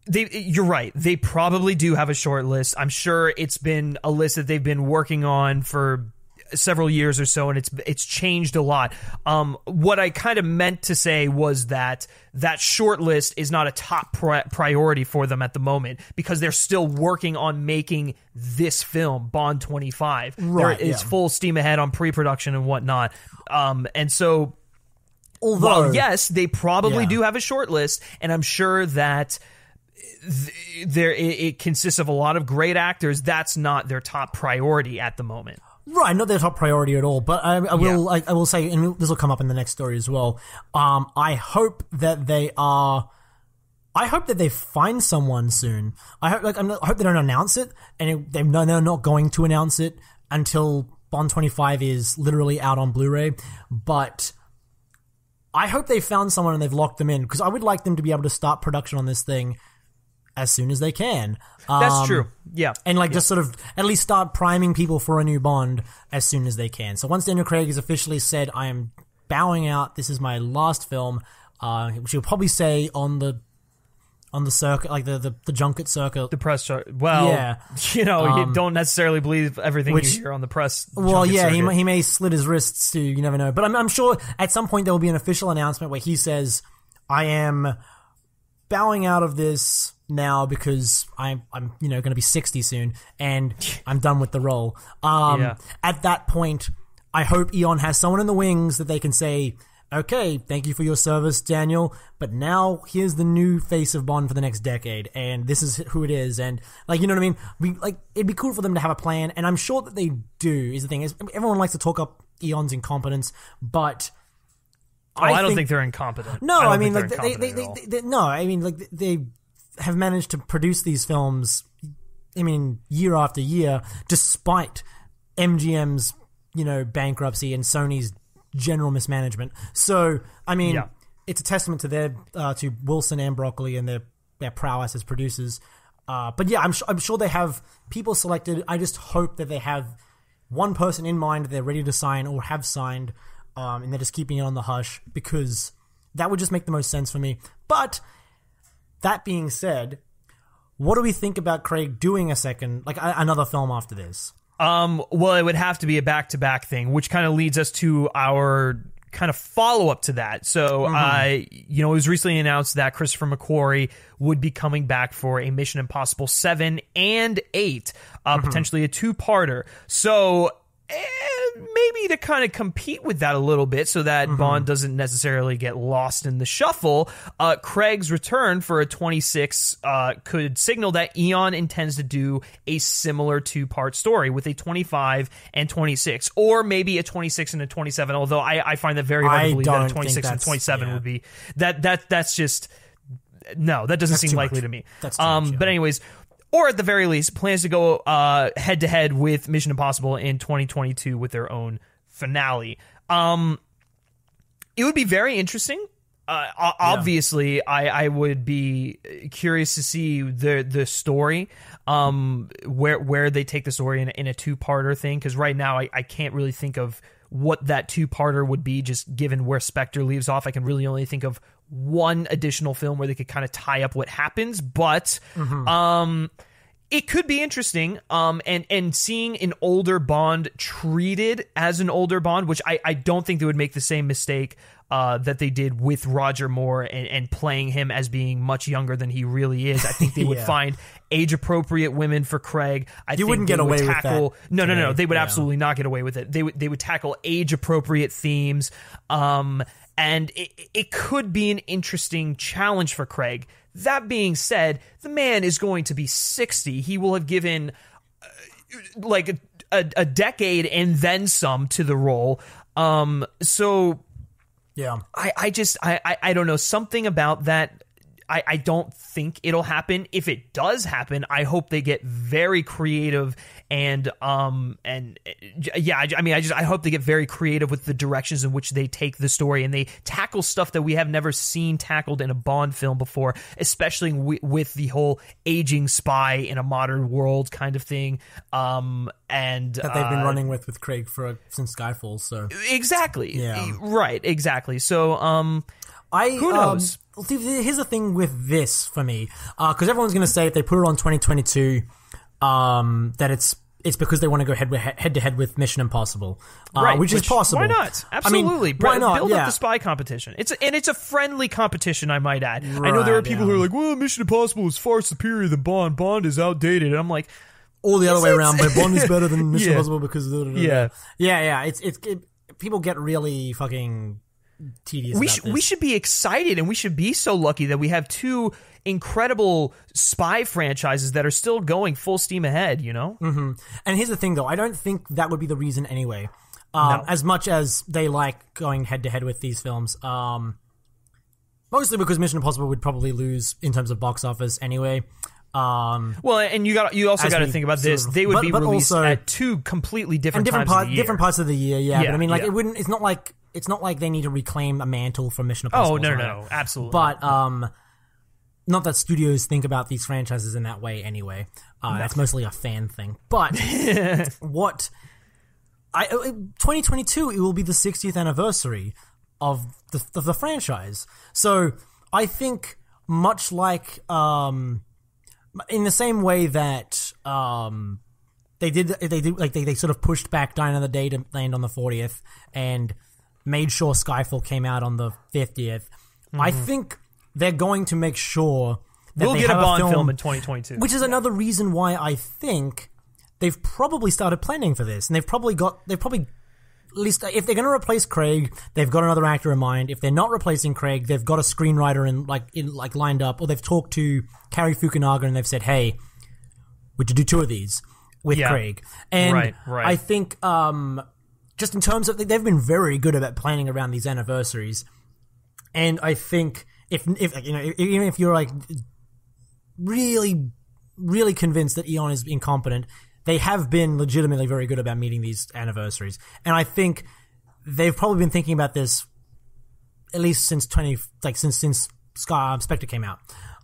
You're right. They probably do have a short list. I'm sure it's been a list that they've been working on for several years or so, and it's changed a lot. What I kind of meant to say was that short list is not a top priority for them at the moment because they're still working on making this film, Bond 25. Right, it's full steam ahead on pre-production and whatnot. And so, while yes, they probably do have a short list, and I'm sure that it consists of a lot of great actors, that's not their top priority at the moment. Right, not their top priority at all. But I will say, and this will come up in the next story as well. I hope that they find someone soon. I hope they don't announce it, and they're not going to announce it until Bond 25 is literally out on Blu-ray. But I hope they found someone and they've locked them in, because I would like them to be able to start production on this thing as soon as they can. That's true. Yeah. And just sort of at least start priming people for a new Bond as soon as they can. So once Daniel Craig has officially said, I am bowing out, this is my last film, which he'll probably say on the circuit, the junket circuit. The press circuit. Well, you don't necessarily believe everything you hear on the press. Well, yeah, he may slit his wrists too, you never know. But I'm sure at some point there will be an official announcement where he says, I am bowing out of this now because I'm going to be 60 soon and I'm done with the role. At that point, I hope Eon has someone in the wings that they can say, okay, thank you for your service, Daniel, but now here's the new face of Bond for the next decade, and this is who it is, and, like, you know what I mean? It'd be cool for them to have a plan, and I'm sure that they do, is the thing. Everyone likes to talk up Eon's incompetence, but... I don't think they're incompetent. No, I mean, like, they have managed to produce these films, I mean, year after year, despite MGM's, bankruptcy and Sony's general mismanagement. So, I mean, it's a testament to their to Wilson and Broccoli and their prowess as producers. But yeah, I'm sure they have people selected. I just hope that they have one person in mind that they're ready to sign or have signed, and they're just keeping it on the hush, because that would just make the most sense for me. But that being said, what do we think about Craig doing another film after this? Well, it would have to be a back-to-back thing, which kind of leads us to our kind of follow-up to that. So, it was recently announced that Christopher McQuarrie would be coming back for a Mission Impossible 7 and 8, potentially a two-parter. So, maybe to kind of compete with that a little bit so that Bond doesn't necessarily get lost in the shuffle, Craig's return for a 26 could signal that Eon intends to do a similar two-part story with a 25 and 26, or maybe a 26 and a 27, although I find that very hard to believe that a 26 and 27 would be... That's just... No, that doesn't seem likely to me. That's too much, But anyways... Or at the very least, plans to go head-to-head with Mission Impossible in 2022 with their own finale. It would be very interesting. Obviously, I would be curious to see the story, where they take the story in a two-parter thing, because right now I can't really think of what that two-parter would be, just given where Spectre leaves off. I can really only think of one additional film where they could kind of tie up what happens, but it could be interesting, and seeing an older Bond treated as an older Bond, which I don't think they would make the same mistake that they did with Roger Moore and playing him as being much younger than he really is. I think they would find age-appropriate women for Craig. You wouldn't get away with that. No. They would absolutely not get away with it. They would tackle age-appropriate themes, and it could be an interesting challenge for Craig. That being said, the man is going to be 60. He will have given a decade and then some to the role. So yeah, I don't know, something about that. I don't think it'll happen. If it does happen, I hope they get very creative I hope they get very creative with the directions in which they take the story, and they tackle stuff that we have never seen tackled in a Bond film before, especially with the whole aging spy in a modern world kind of thing. And that they've been running with Craig since Skyfall. So exactly, yeah, right, exactly. So who knows? Here's the thing with this for me, because everyone's going to say if they put it on 2022, that it's because they want to go head to head with Mission Impossible, right? Which is possible. Why not? Absolutely. Why not? Build up the spy competition. It's a friendly competition, I might add. Right, I know there are people who are like, well, Mission Impossible is far superior than Bond. Bond is outdated. And I'm like, all the other way around, but Bond is better than Mission Impossible because yeah. It's people get really fucking tedious. We should be excited, and we should be so lucky that we have two incredible spy franchises that are still going full steam ahead, you know? Mm-hmm. And here's the thing, though. I don't think that would be the reason anyway. No. As much as they like going head-to-head with these films. Mostly because Mission Impossible would probably lose in terms of box office anyway. Well, and you also got to think about this. They would be released also at two completely different times of the year. Different parts of the year, yeah. But I mean, it wouldn't. It's not like they need to reclaim a mantle from Mission Impossible. Oh, no, absolutely. But not that studios think about these franchises in that way anyway. That's mostly a fan thing. But 2022, it will be the 60th anniversary of the franchise. So I think much like in the same way that they sort of pushed back Die Another Day to land on the 40th and made sure Skyfall came out on the 50th. Mm-hmm. I think they're going to make sure that we'll they get a have Bond film in 2022. Which is another reason why I think they've probably started planning for this, and they've probably at least if they're going to replace Craig, they've got another actor in mind. If they're not replacing Craig, they've got a screenwriter lined up, or they've talked to Cary Fukunaga and they've said, "Hey, would you do 2 of these with Craig?" And right. I think just in terms of they've been very good about planning around these anniversaries, and I think if you know, even if you're like really, really convinced that Eon is incompetent, they have been legitimately very good about meeting these anniversaries. And I think they've probably been thinking about this at least since Spectre came out.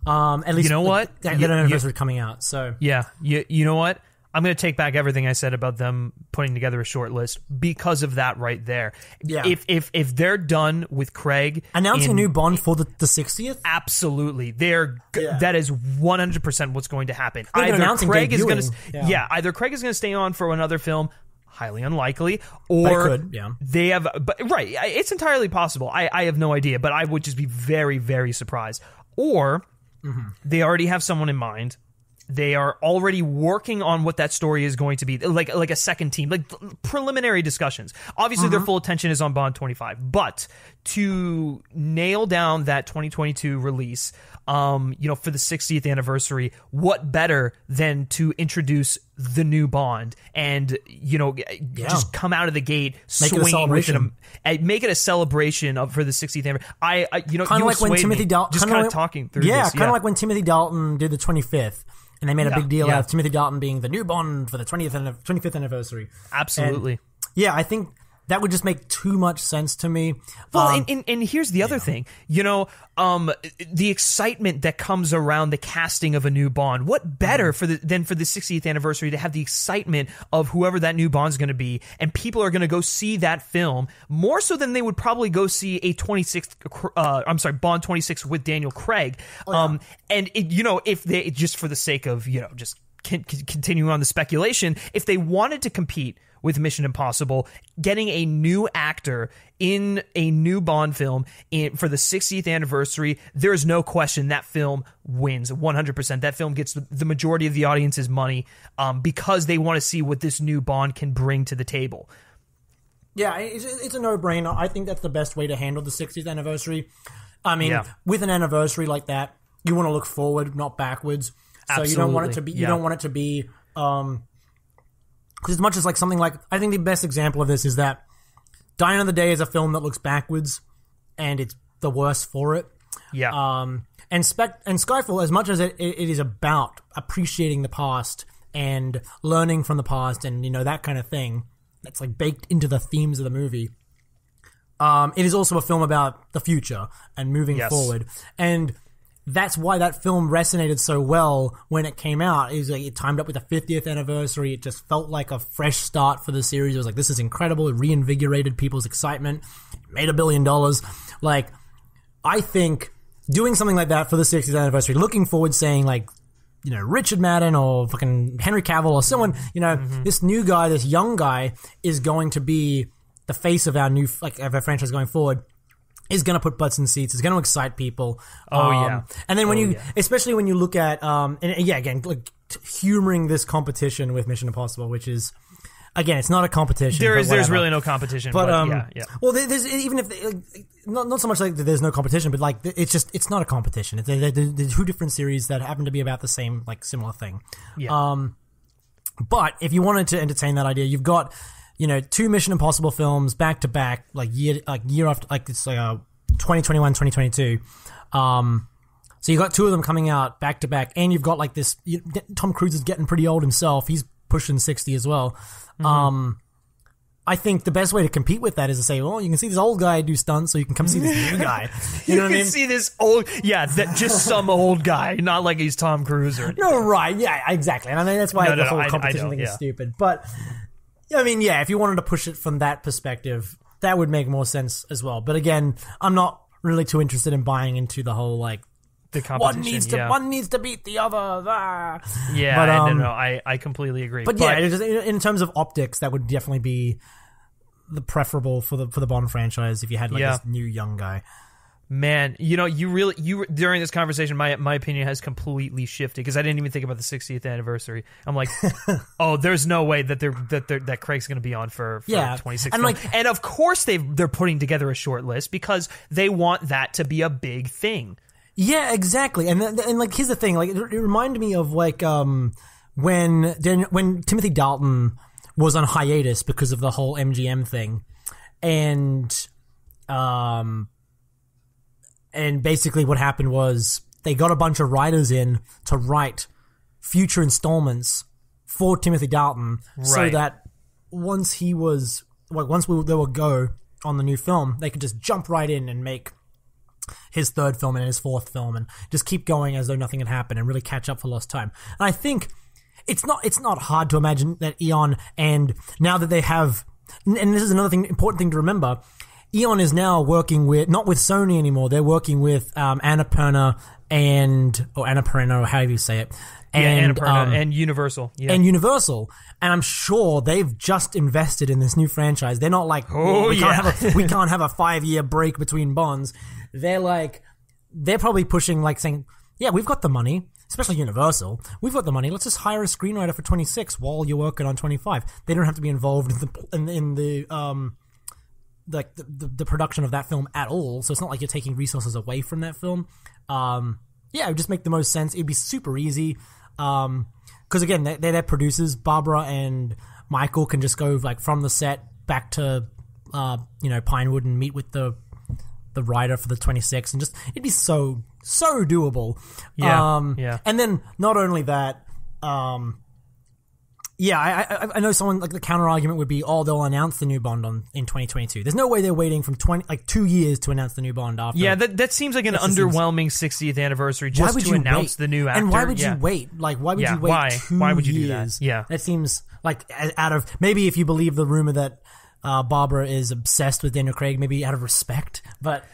At least, you know what? That anniversary coming out. So yeah, you know what? I'm going to take back everything I said about them putting together a short list because of that right there. Yeah. If they're done with Craig announcing a new Bond for the 60th, absolutely, that is 100% what's going to happen. Either Craig is going to either Craig is going to stay on for another film, highly unlikely, or they have. But right, it's entirely possible. I have no idea, but I would just be very, very surprised. Or they already have someone in mind. They are already working on what that story is going to be, like a second team, like preliminary discussions. Obviously, their full attention is on Bond 25, but to nail down that 2022 release, for the 60th anniversary, what better than to introduce the new Bond and just come out of the gate swinging with it, make it a celebration for the 60th anniversary. Kind of like when Timothy Dalton, talking through this, kind of like when Timothy Dalton did the 25th. And they made a big deal out of Timothy Dalton being the new Bond for the 25th anniversary. Absolutely. And, I think that would just make too much sense to me. Well, and here's the other thing. The excitement that comes around the casting of a new Bond. What better than for the 60th anniversary to have the excitement of whoever that new Bond's going to be, and people are going to go see that film more so than they would probably go see a Bond 26 with Daniel Craig. And if they, just for the sake of just continuing on the speculation, if they wanted to compete with Mission Impossible, getting a new actor in a new Bond film for the 60th anniversary, there is no question that film wins 100%. That film gets the majority of the audience's money because they want to see what this new Bond can bring to the table. Yeah, it's a no-brainer. I think that's the best way to handle the 60th anniversary. I mean, with an anniversary like that, you want to look forward, not backwards. So you don't want it to be. You don't want it to be. Because as much as like something like, I think the best example of this is that Die Another Day is a film that looks backwards, and it's the worst for it. Yeah. And Skyfall, as much as it is about appreciating the past and learning from the past, and that kind of thing, that's like baked into the themes of the movie. It is also a film about the future and moving forward, and that's why that film resonated so well when it came out. It timed up with the 50th anniversary. It just felt like a fresh start for the series. It was like, this is incredible. It reinvigorated people's excitement. It made $1 billion. Like, I think doing something like that for the 60th anniversary, looking forward, saying like, Richard Madden or fucking Henry Cavill or someone, this new guy, this young guy is going to be the face of our of our franchise going forward. Is going to put butts in seats. Is going to excite people. And then especially when you look at, again, like humoring this competition with Mission Impossible, which is, again, it's not a competition. There's really no competition. Well, there's even if not so much like there's no competition, but like it's not a competition. They're two different series that happen to be about the same similar thing. Yeah. But if you wanted to entertain that idea, you've got. 2 Mission Impossible films back to back, year after, it's like 2021, 2022. So you got 2 of them coming out back to back, and you've got like this. Tom Cruise is getting pretty old himself; he's pushing 60 as well. I think the best way to compete with that is to say, well, you can see this old guy do stunts, so you can come see this new guy. You know what I mean? See this old, just some old guy, not like he's Tom Cruise or anything. No, right? Yeah, exactly. And I mean that's why the whole competition thing is stupid, but. I mean, if you wanted to push it from that perspective, that would make more sense as well. But again, I'm not really too interested in buying into the whole the competition. One needs to beat the other. Yeah, but, I completely agree. But in terms of optics, that would definitely be the preferable for the Bond franchise if you had this new young guy. Man, you during this conversation, my opinion has completely shifted because I didn't even think about the 60th anniversary. I'm like, oh, there's no way that Craig's going to be on for 26. And of course they're putting together a short list because they want that to be a big thing. Yeah, exactly. And like here's the thing, like it reminded me of like when Timothy Dalton was on hiatus because of the whole MGM thing, and basically what happened was they got a bunch of writers in to write future installments for Timothy Dalton so that once they would go on the new film, they could just jump right in and make his third film and his fourth film and just keep going as though nothing had happened and really catch up for lost time. And I think it's not hard to imagine that Eon, and now that they have, and this is another important thing to remember, Eon is now working not with Sony anymore. They're working with Annapurna or however you say it. Annapurna and Universal. Yeah. And Universal. And I'm sure they've just invested in this new franchise. They're not like, we can't have a 5-year break between Bonds. They're probably pushing, like saying, yeah, we've got the money, especially Universal. We've got the money. Let's just hire a screenwriter for 26 while you're working on 25. They don't have to be involved in the production of that film at all, so it's not like you're taking resources away from that film. It would just make the most sense. It'd be super easy, because again, they're their producers. Barbara and Michael can just go like from the set back to Pinewood and meet with the writer for the 26, and just it'd be so doable. And then not only that, I know someone, like the counter argument would be, they'll announce the new Bond in 2022. There's no way they're waiting from 2 years to announce the new Bond after. Yeah, that seems like an underwhelming 60th anniversary just to announce the new actor. And why would you wait? Like, why would you wait 2 years? Why would you do that? Yeah. That seems like out of, maybe if you believe the rumor that Barbara is obsessed with Daniel Craig, maybe out of respect. But,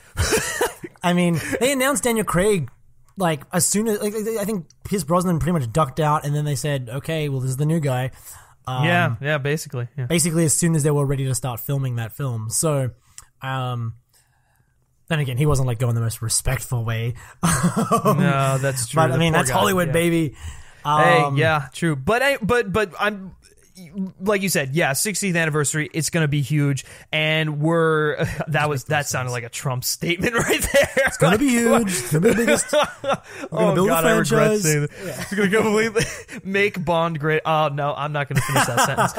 I mean, they announced Daniel Craig like as soon as I think Pierce Brosnan pretty much ducked out, and then they said, "Okay, well, this is the new guy." Basically. Yeah. Basically, as soon as they were ready to start filming that film. So, then again, he wasn't like going the most respectful way. No, that's true. But I mean, that's Hollywood, baby. True. But I'm. Like you said, 60th anniversary, it's going to be huge, and that sounded like a Trump statement right there. It's going to be huge. It's going to be the biggest. We're going to build a franchise. I regret saying that. Yeah. It's going to completely make Bond great. Oh, no, I'm not going to finish that sentence.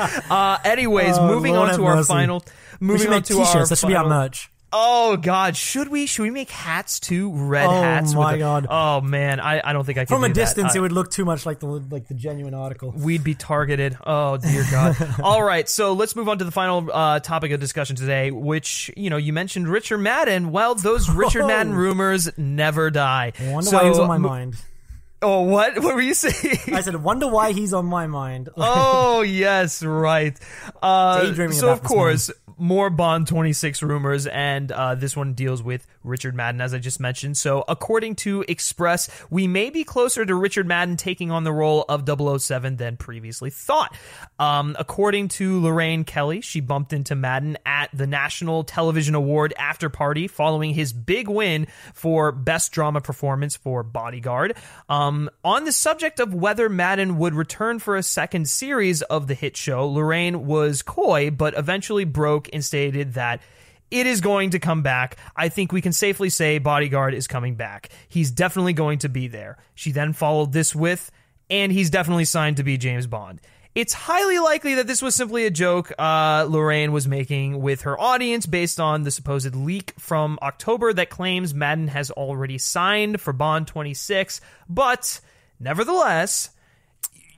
Anyways, moving on to our final. Moving on to t-shirts. That should be our merch. Oh God, should we make hats too? Red hats. Oh my God. Oh man, I don't think I can. From a distance, it would look too much like the genuine article. We'd be targeted. Oh dear God. All right, so let's move on to the final topic of discussion today, which you mentioned Richard Madden. Well, those Richard Madden rumors never die. I wonder why he's on my mind. Oh, what? What were you saying? I said, wonder why he's on my mind. Oh, yes, right. Daydreaming so, about of course, more Bond 26 rumors, and this one deals with Richard Madden, as I just mentioned. So, according to Express, we may be closer to Richard Madden taking on the role of 007 than previously thought. According to Lorraine Kelly, she bumped into Madden at the National Television Award after party following his big win for Best Drama Performance for Bodyguard. On the subject of whether Madden would return for a second series of the hit show, Lorraine was coy, but eventually broke and stated that it is going to come back. I think we can safely say Bodyguard is coming back. He's definitely going to be there. She then followed this with, and he's definitely signed to be James Bond. It's highly likely that this was simply a joke Lorraine was making with her audience based on the supposed leak from October that claims Madden has already signed for Bond 26. But nevertheless,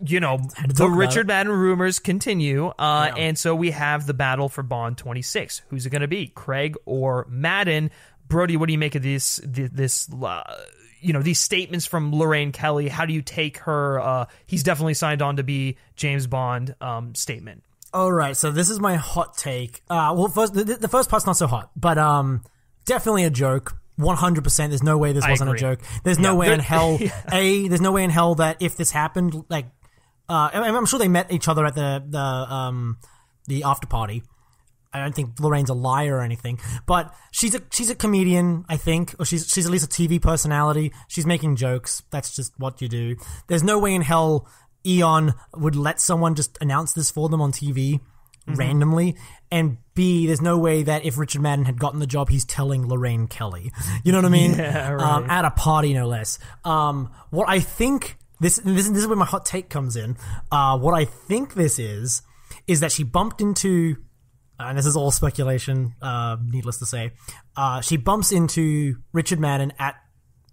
the Richard Madden rumors continue. And so we have the battle for Bond 26. Who's it going to be? Craig or Madden? Brody, what do you make of this these statements from Lorraine Kelly? How do you take her he's definitely signed on to be James Bond statement? All right, so this is my hot take. Well, first, the first part's not so hot, but definitely a joke. 100%. There's no way this wasn't a joke. There's no way in hell. There's no way in hell that if this happened, I'm sure they met each other at the after party. I don't think Lorraine's a liar or anything, but she's a comedian, I think, or she's at least a TV personality. She's making jokes. That's just what you do. There's no way in hell Eon would let someone just announce this for them on TV randomly. And B, there's no way that if Richard Madden had gotten the job, he's telling Lorraine Kelly. You know what I mean? Yeah, right. At a party, no less. What I think this is where my hot take comes in. What I think this is that she bumped into. And this is all speculation, needless to say. She bumps into Richard Madden at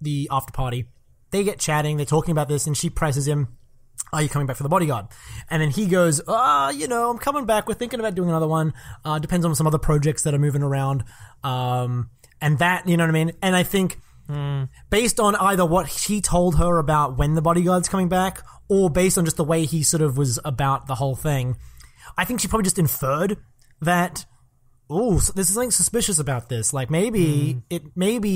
the after party. They get chatting, they're talking about this, and she presses him, "Are you coming back for The Bodyguard?" And then he goes, I'm coming back. We're thinking about doing another one. Depends on some other projects that are moving around. And that, you know what I mean? And I think, based on either what he told her about when The Bodyguard's coming back, or based on just the way he sort of was about the whole thing, I think she probably just inferred that, there's something suspicious about this. Like, maybe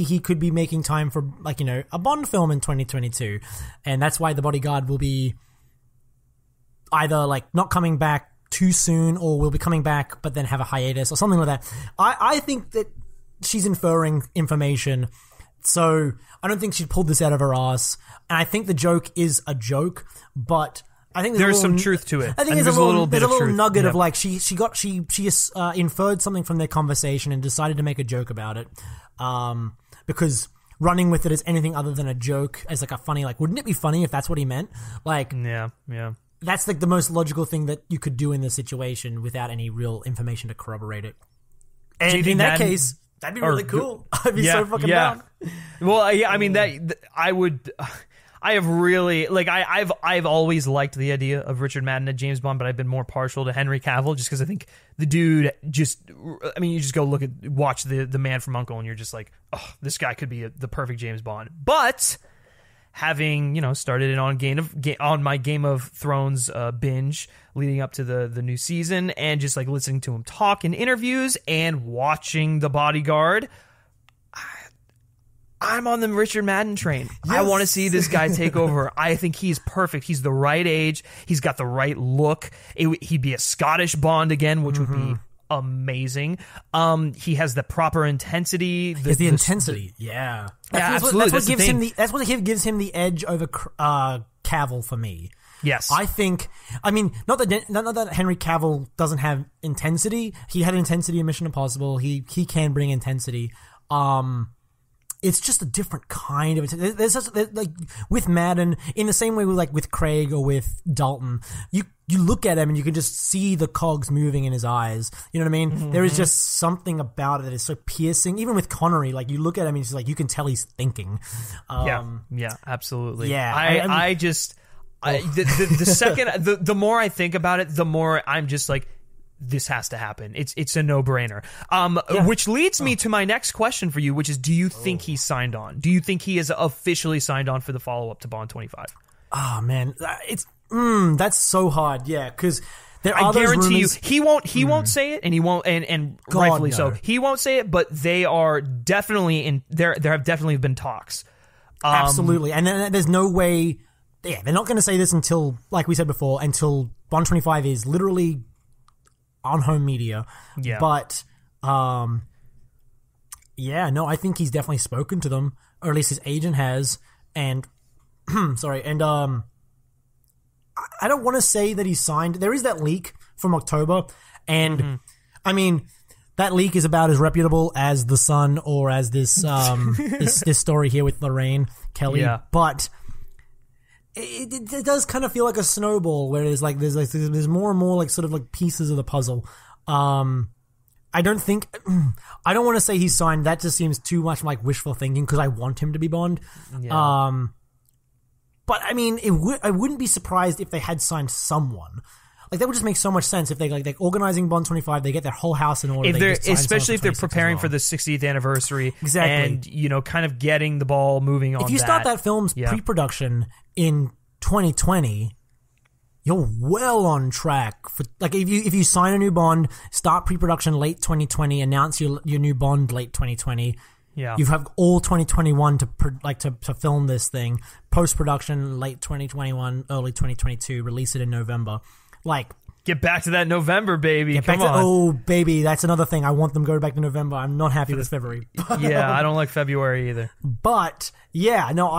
he could be making time for, like, a Bond film in 2022. And that's why The Bodyguard will be either, like, not coming back too soon, or will be coming back but then have a hiatus or something like that. I think that she's inferring information. So I don't think she pulled this out of her ass. And I think the joke is a joke, but I think there's some truth to it. I think there's a little nugget of, like, she inferred something from their conversation and decided to make a joke about it. Because running with it as anything other than a joke, as like a funny, like, wouldn't it be funny if that's what he meant? Like, yeah. That's like the most logical thing that you could do in this situation without any real information to corroborate it. And in that case, that'd be really cool. I'd be so fucking down. Well, I mean, I would. I have really, like, I've always liked the idea of Richard Madden at James Bond, but I've been more partial to Henry Cavill just because I think the dude you just go watch the Man from U.N.C.L.E. and you're just like, oh, this guy could be the perfect James Bond. But having, started it on my Game of Thrones binge leading up to the new season, and just like listening to him talk in interviews and watching The Bodyguard, I'm on the Richard Madden train. Yes. I want to see this guy take over. I think he's perfect. He's the right age. He's got the right look. He'd be a Scottish Bond again, which would be amazing. He has the proper intensity. The intensity. Yeah. Absolutely. That's what gives him the edge over Cavill for me. Yes. I think, not that Henry Cavill doesn't have intensity. He had intensity in Mission Impossible. He can bring intensity. It's just a different kind of it. There's like with Madden, in the same way with Craig or with Dalton, you look at him and you can just see the cogs moving in his eyes. You know what I mean? Mm-hmm. There is just something about it that is so piercing. Even with Connery, like, you look at him and it's like you can tell he's thinking. Yeah, absolutely. Yeah, the more I think about it, the more I'm just like, this has to happen. It's a no-brainer. Which leads me to my next question for you, which is, do you think he's signed on? Do you think he is officially signed on for the follow-up to Bond 25? Oh, man. That's so hard. Yeah, because I guarantee you, he won't say it, and he won't, and rightfully so. He won't say it, but they are definitely there have definitely been talks. Absolutely. And then there's no way, they're not going to say this until, like we said before, until Bond 25 is literally on home media. Yeah. But, I think he's definitely spoken to them, or at least his agent has, and, sorry, and, I don't want to say that he's signed. There is that leak from October, and, that leak is about as reputable as The Sun or as this, this story here with Lorraine Kelly, but it does kind of feel like a snowball where there's more and more like sort of like pieces of the puzzle. I don't want to say he's signed. That just seems too much like wishful thinking because I want him to be Bond. Yeah. But I wouldn't be surprised if they had signed someone. Like, that would just make so much sense if they're organizing Bond 25, they get their whole house in order. Especially if they're preparing for the 60th anniversary. Exactly. And, kind of getting the ball moving on. If you start that film's pre-production in 2020, you're well on track for, like, if you sign a new Bond, start pre-production late 2020, announce your new Bond late 2020. Yeah. You have all 2021 to film this thing. Post-production late 2021, early 2022, release it in November. Like, Get back to that November, baby. Come on. Oh, baby, that's another thing. I want them to go back to November. I'm not happy with February. Yeah, I don't like February either. But yeah, no,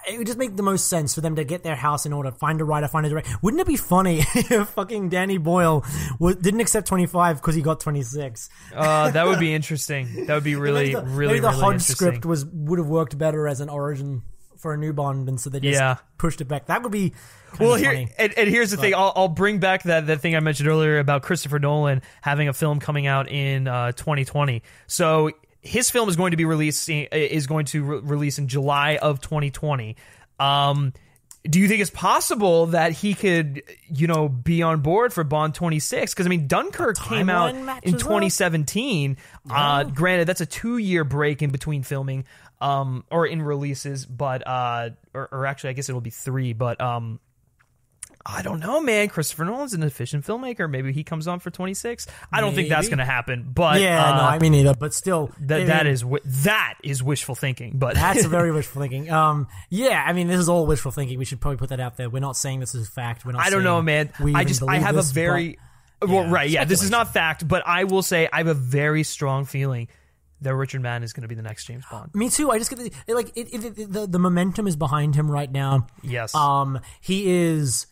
it would just make the most sense for them to get their house in order, find a writer, find a director. Wouldn't it be funny if fucking Danny Boyle didn't accept 25 because he got 26? That would be interesting. That would be really maybe the Hodge interesting. script would have worked better as an origin for a new Bond, and so they just pushed it back. That would be funny. And here's the thing. I'll bring back that thing I mentioned earlier about Christopher Nolan having a film coming out in 2020. So his film is going to release in July of 2020. Do you think it's possible that he could, be on board for Bond 26? Because, I mean, Dunkirk came out in 2017. Granted, that's a 2-year break in between filming, or in releases, but, or actually, I guess it'll be 3, but, I don't know, man. Christopher Nolan's an efficient filmmaker. Maybe he comes on for 26. I don't think that's going to happen. But no, I mean neither. But still, that is wishful thinking. But that's a very wishful thinking. Yeah, I mean this is all wishful thinking. We should probably put that out there. We're not saying this is fact. We're not. I don't know, man. I have a very right. Yeah, this is not fact, but I will say I have a very strong feeling that Richard Madden is going to be the next James Bond. Me too. I just get the momentum is behind him right now. Yes. He is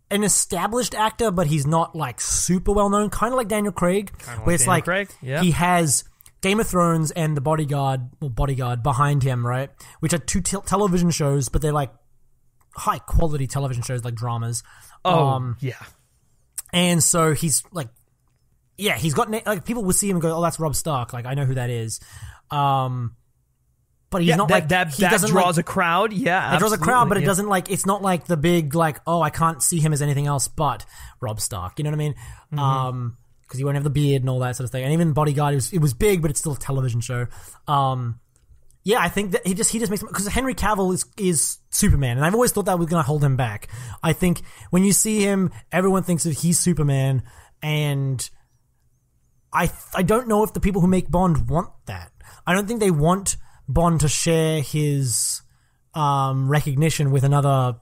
an established actor, but he's not like super well known. Kind of like Daniel Craig, where it's like he has Game of Thrones and The Bodyguard behind him, right? Which are 2 television shows, but they're like high quality television shows, like dramas. Yeah. And so he's like, he's got like people would see him and go, "Oh, that's Rob Stark." Like I know who that is. But he's not that draws a crowd. Yeah, it draws a crowd, but it doesn't it's not like the big I can't see him as anything else but Rob Stark. You know what I mean? Because he won't have the beard and all that sort of thing. And even Bodyguard, it was big, but it's still a television show. I think that he just makes, because Henry Cavill is Superman, and I've always thought that was going to hold him back. I think when you see him, everyone thinks that he's Superman, and I don't know if the people who make Bond want that. I don't think they want Bond to share his recognition with another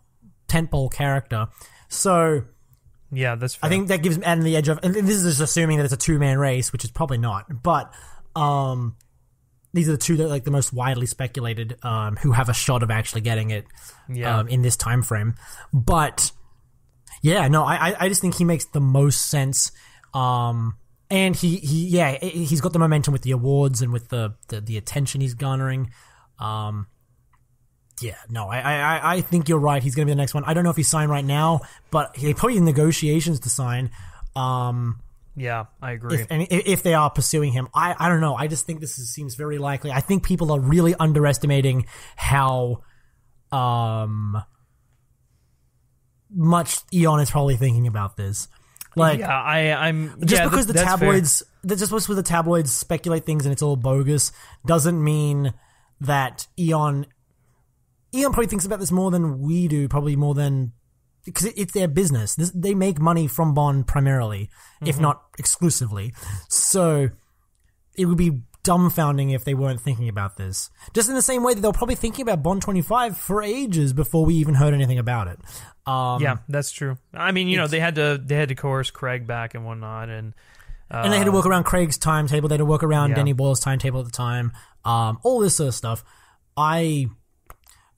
tentpole character. So yeah, that's fair. I think that gives Adam the edge of, and this is just assuming that it's a 2-man race, which is probably not, but these are the 2 that the most widely speculated who have a shot of actually getting it in this time frame. But I just think he makes the most sense. And he's got the momentum with the awards and with the attention he's garnering. I think you're right. He's going to be the next one. I don't know if he's signed right now, but he probably in negotiations to sign. Yeah, I agree. If they are pursuing him, I don't know. I just think this seems very likely. I think people are really underestimating how much Eon is probably thinking about this. I'm just because the tabloids, just because the tabloids speculate things and it's all bogus, doesn't mean that Eon probably thinks about this more than we do. Probably more than, because it's their business. They make money from Bond primarily, if not exclusively. So it would be dumbfounding if they weren't thinking about this. Just in the same way that they're probably thinking about Bond 25 for ages before we even heard anything about it. Yeah, that's true. I mean, they had to coerce Craig back and whatnot, and they had to work around Craig's timetable. They had to work around Danny Boyle's timetable at the time. All this sort of stuff. I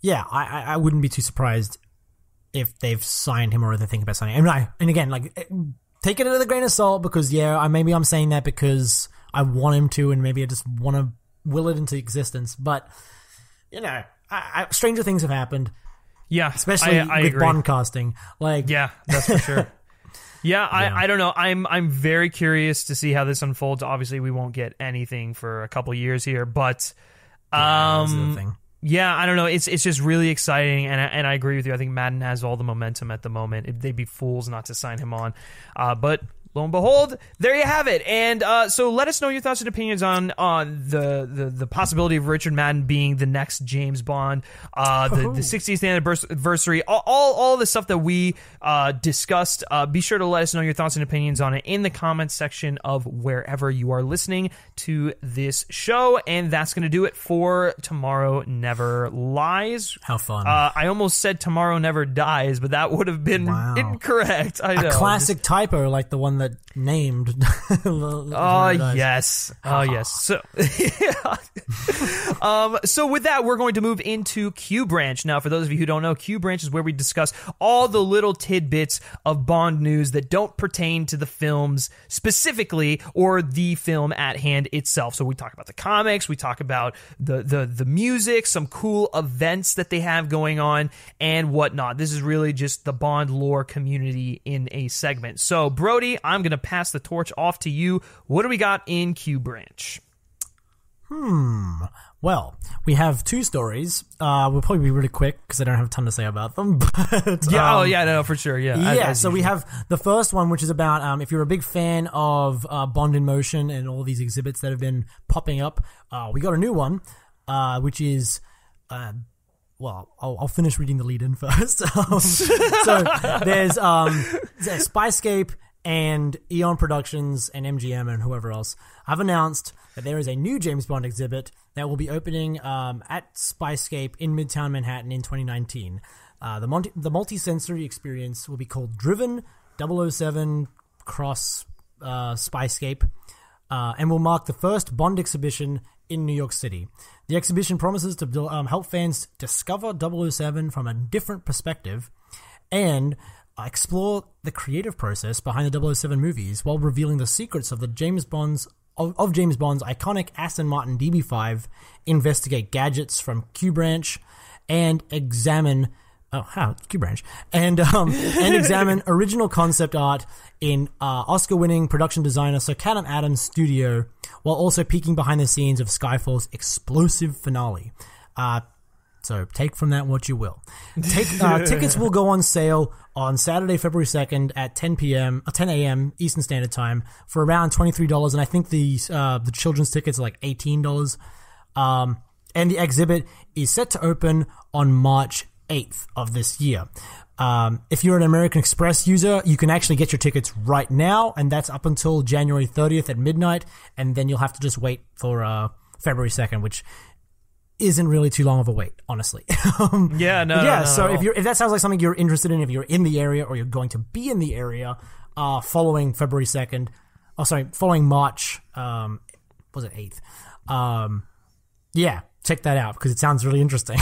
wouldn't be too surprised if they've signed him or they think about signing him. And again, take it with a grain of salt, because maybe I'm saying that because I want him to, and maybe I just want to will it into existence. But stranger things have happened. Yeah, especially I with agree. Bond casting. That's for sure. I don't know. I'm very curious to see how this unfolds. Obviously, we won't get anything for a couple years here, but that's the thing. Yeah, I don't know. It's just really exciting, and I agree with you. I think Madden has all the momentum at the moment. They'd be fools not to sign him on. But lo and behold, there you have it. And so let us know your thoughts and opinions on the possibility of Richard Madden being the next James Bond, the 60th anniversary, all the stuff that we discussed. Be sure to let us know your thoughts and opinions on it in the comments section of wherever you are listening to this show. And that's going to do it for Tomorrow Never Lies. How fun. I almost said Tomorrow Never Dies, but that would have been incorrect. I know. A classic typo like the one that named. Yes. Oh, yes. So, so with that, we're going to move into Q Branch. Now, for those of you who don't know, Q Branch is where we discuss all the little tidbits of Bond news that don't pertain to the films specifically or the film at hand itself. So we talk about the comics, we talk about the music, some cool events that they have going on, and whatnot. This is really just the Bond lore community in a segment. So, Brody, I'm going to pass the torch off to you. What do we got in Q Branch? Well, we have two stories. We'll probably be really quick because I don't have a ton to say about them. But, no, for sure. Yeah. So we have the first one, which is about if you're a big fan of Bond in Motion and all these exhibits that have been popping up, we got a new one, which is... I'll finish reading the lead-in first. So there's Spyscape and Eon Productions and MGM and whoever else have announced that there is a new James Bond exhibit that will be opening at Spyscape in Midtown Manhattan in 2019. The multi-sensory experience will be called Driven 007 Cross Spyscape and will mark the first Bond exhibition in New York City. The exhibition promises to help fans discover 007 from a different perspective and explore the creative process behind the 007 movies while revealing the secrets of James Bond's iconic Aston Martin DB5, investigate gadgets from Q Branch, and examine examine original concept art in Oscar-winning production designer Sir Callum Adams' studio, while also peeking behind the scenes of Skyfall's explosive finale. So take from that what you will. Tickets will go on sale on Saturday, February 2nd at 10 a.m. Eastern Standard Time for around $23, and I think the children's tickets are like $18. And the exhibit is set to open on March 8th of this year. If you're an American Express user, you can actually get your tickets right now, and that's up until January 30th at midnight, and then you'll have to just wait for February 2nd, which isn't really too long of a wait, honestly. So if that sounds like something you're interested in, if you're in the area or you're going to be in the area following February 2nd, following March, was it 8th? Check that out because it sounds really interesting.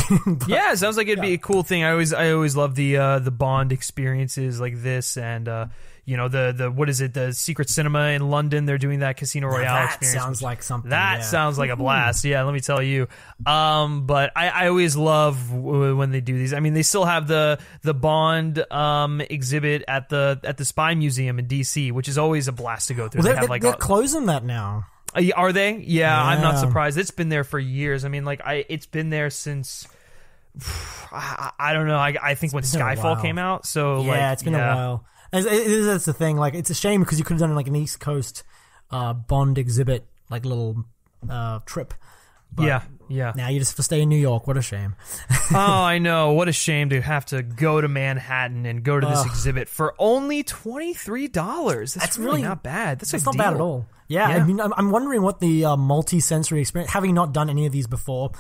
It sounds like it'd be a cool thing. I always love the Bond experiences like this, and the what is it, the Secret Cinema in London? They're doing that Casino Royale experience. That sounds like something. That sounds like a blast. Yeah, let me tell you. But I always love when they do these. I mean, they still have the Bond exhibit at the Spy Museum in DC, which is always a blast to go through. Well, they're closing that now. Are they? Yeah, I'm not surprised. It's been there for years. I mean, it's been there since I don't know. I think when Skyfall came out. So it's been a while. That's the thing. Like, it's a shame because you could have done like an East Coast Bond exhibit, like little trip. But now you just have to stay in New York. What a shame. Oh, I know. What a shame to have to go to Manhattan and go to this exhibit for only $23. That's really not bad. That's not bad at all. Yeah, I mean, I'm wondering what the multi-sensory experience, having not done any of these before,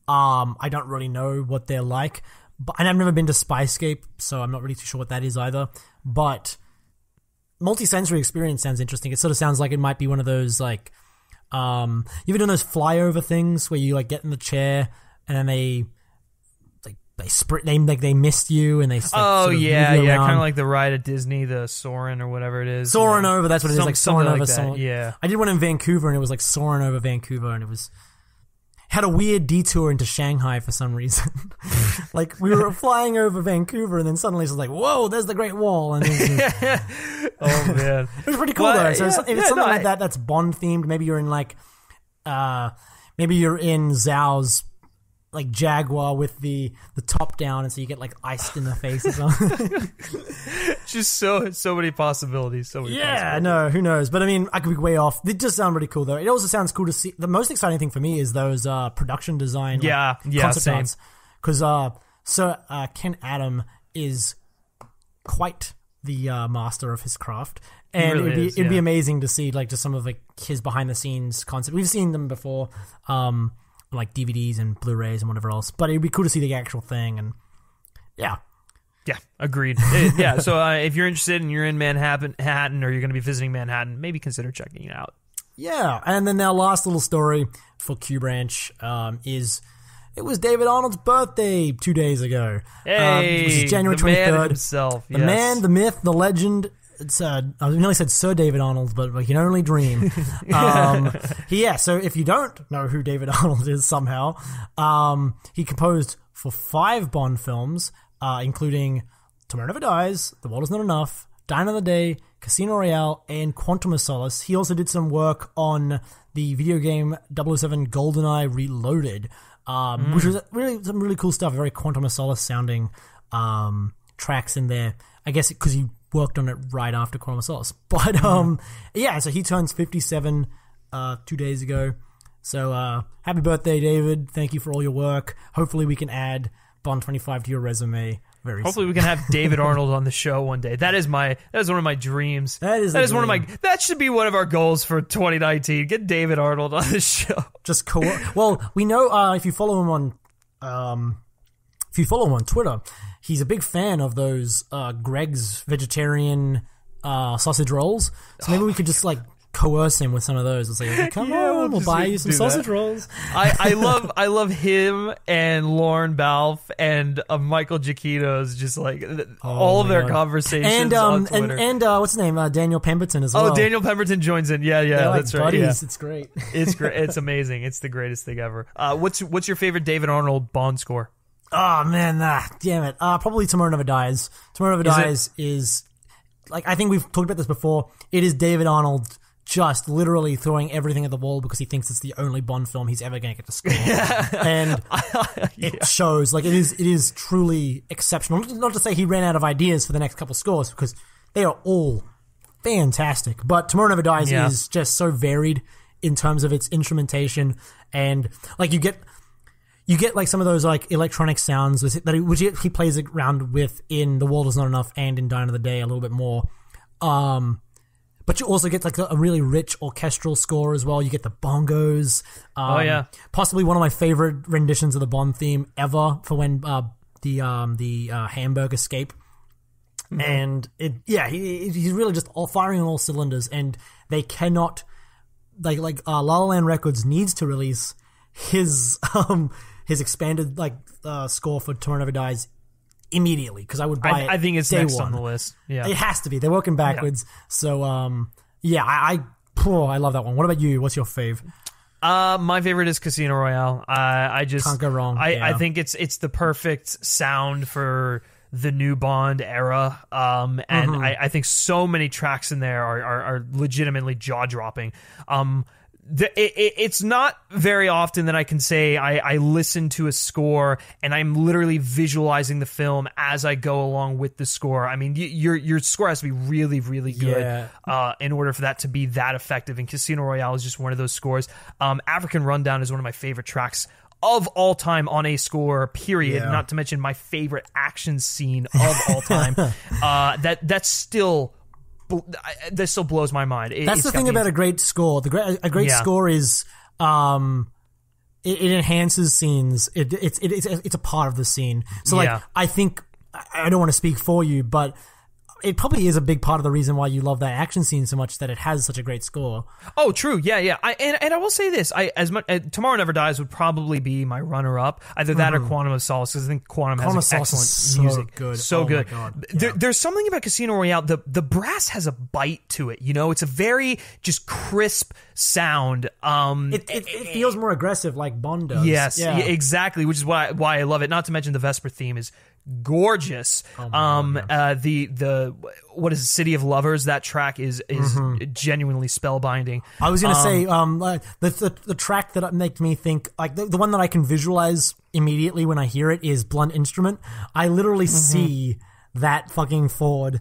I don't really know what they're like. And I've never been to Spyscape, so I'm not really too sure what that is either. But multi-sensory experience sounds interesting. It sort of sounds like it might be one of those, like, you ever done those flyover things where you, like, get in the chair and then they missed you and they kind of like the ride at Disney, the Soarin' or whatever it is. Soarin' over, that's what it is, like Soarin' over. Yeah, I did one in Vancouver and it was like Soarin' over Vancouver, and it had a weird detour into Shanghai for some reason. Like, we were flying over Vancouver and then suddenly it's like, whoa, there's the Great Wall. And oh man, it was pretty cool though. So if it's something like that that's Bond themed, maybe you're in like maybe you're in Zhao's like Jaguar with the top down, and so you get like iced in the face or something. Just so many possibilities. I know, who knows? But I mean, I could be way off. It does sound really cool, though. It also sounds cool to see. The most exciting thing for me is those production design, concept arts, because Ken Adam is quite the master of his craft, and really it'd be amazing to see like just some of like his behind the scenes concept. We've seen them before, like DVDs and Blu-rays and whatever else, but it'd be cool to see the actual thing. And yeah, agreed. So if you're interested and you're in Manhattan or you're going to be visiting Manhattan, maybe consider checking it out. Yeah, and then our last little story for Q Branch is it was David Arnold's birthday 2 days ago. Hey, it was January 23rd. Man himself. The man, the myth, the legend. It's I nearly said Sir David Arnold, but we can only dream. So if you don't know who David Arnold is somehow, he composed for 5 Bond films, including Tomorrow Never Dies, The World Is Not Enough, Die Another Day, Casino Royale, and Quantum of Solace. He also did some work on the video game 007 GoldenEye Reloaded, which was really some really cool stuff, very Quantum of Solace sounding tracks in there. I guess because he worked on it right after Quantum of Solace. But so he turns 57 2 days ago. So happy birthday, David. Thank you for all your work. Hopefully we can add Bond 25 to your resume very Hopefully soon. we can have David Arnold on the show one day. That is one of my dreams. That should be one of our goals for 2019. Get David Arnold on the show. Just cool. Well, we know if you follow him on Twitter, he's a big fan of those Greg's vegetarian sausage rolls. So maybe we could just like coerce him with some of those and say, "Come on, we'll buy you some sausage rolls." I love him and Lauren Balfe and Michael Giacchino's just like all of their conversations on Twitter. And what's his name? Daniel Pemberton as well. Oh, Daniel Pemberton joins in. Yeah, that's right. Buddies. Yeah. It's great. It's great. It's amazing. It's the greatest thing ever. What's your favorite David Arnold Bond score? Oh man, damn it. Probably Tomorrow Never Dies. Tomorrow Never Dies is like, I think we've talked about this before. It is David Arnold just literally throwing everything at the wall because he thinks it's the only Bond film he's ever going to get to score. And it shows. Like, it is truly exceptional. Not to say he ran out of ideas for the next couple scores, because they are all fantastic. But Tomorrow Never Dies is just so varied in terms of its instrumentation, and like you get like some of those like electronic sounds which he plays around with in The World Is Not Enough and in Die Another Day a little bit more. But you also get like a really rich orchestral score as well. You get the bongos. Possibly one of my favorite renditions of the Bond theme ever for when the Hamburg escape. Mm-hmm. And he's really just all firing on all cylinders, and they cannot like La La Land Records needs to release his expanded score for Tomorrow Never Dies immediately, because I would buy it. I think it's next on the list. Yeah, it has to be. They're working backwards. Yeah. So I love that one. What about you? What's your fave? My favorite is Casino Royale. I just can't go wrong. I think it's the perfect sound for the new Bond era. And I think so many tracks in there are legitimately jaw dropping. It's not very often that I can say I listen to a score and I'm literally visualizing the film as I go along with the score. I mean, your score has to be really, really good in order for that to be that effective. And Casino Royale is just one of those scores. African Rundown is one of my favorite tracks of all time on a score, period. Yeah. Not to mention my favorite action scene of all time. That still blows my mind. That's the thing about a great score. A great score is it enhances scenes. It's a part of the scene. So I think, I don't want to speak for you, but it probably is a big part of the reason why you love that action scene so much, that it has such a great score. Oh, true. Yeah. And I will say this: Tomorrow Never Dies would probably be my runner-up, either that or Quantum of Solace, because I think Quantum has excellent music. Good. So good. My God. There's something about Casino Royale. The brass has a bite to it. You know, it's a very just crisp sound. It feels more aggressive, like Bond does. Yes, exactly. Which is why I love it. Not to mention the Vesper theme is gorgeous. The what is it, City of Lovers? That track is genuinely spellbinding. I was going to say the track that makes me think, like the one that I can visualize immediately when I hear it is Blunt Instrument. I literally see that fucking Ford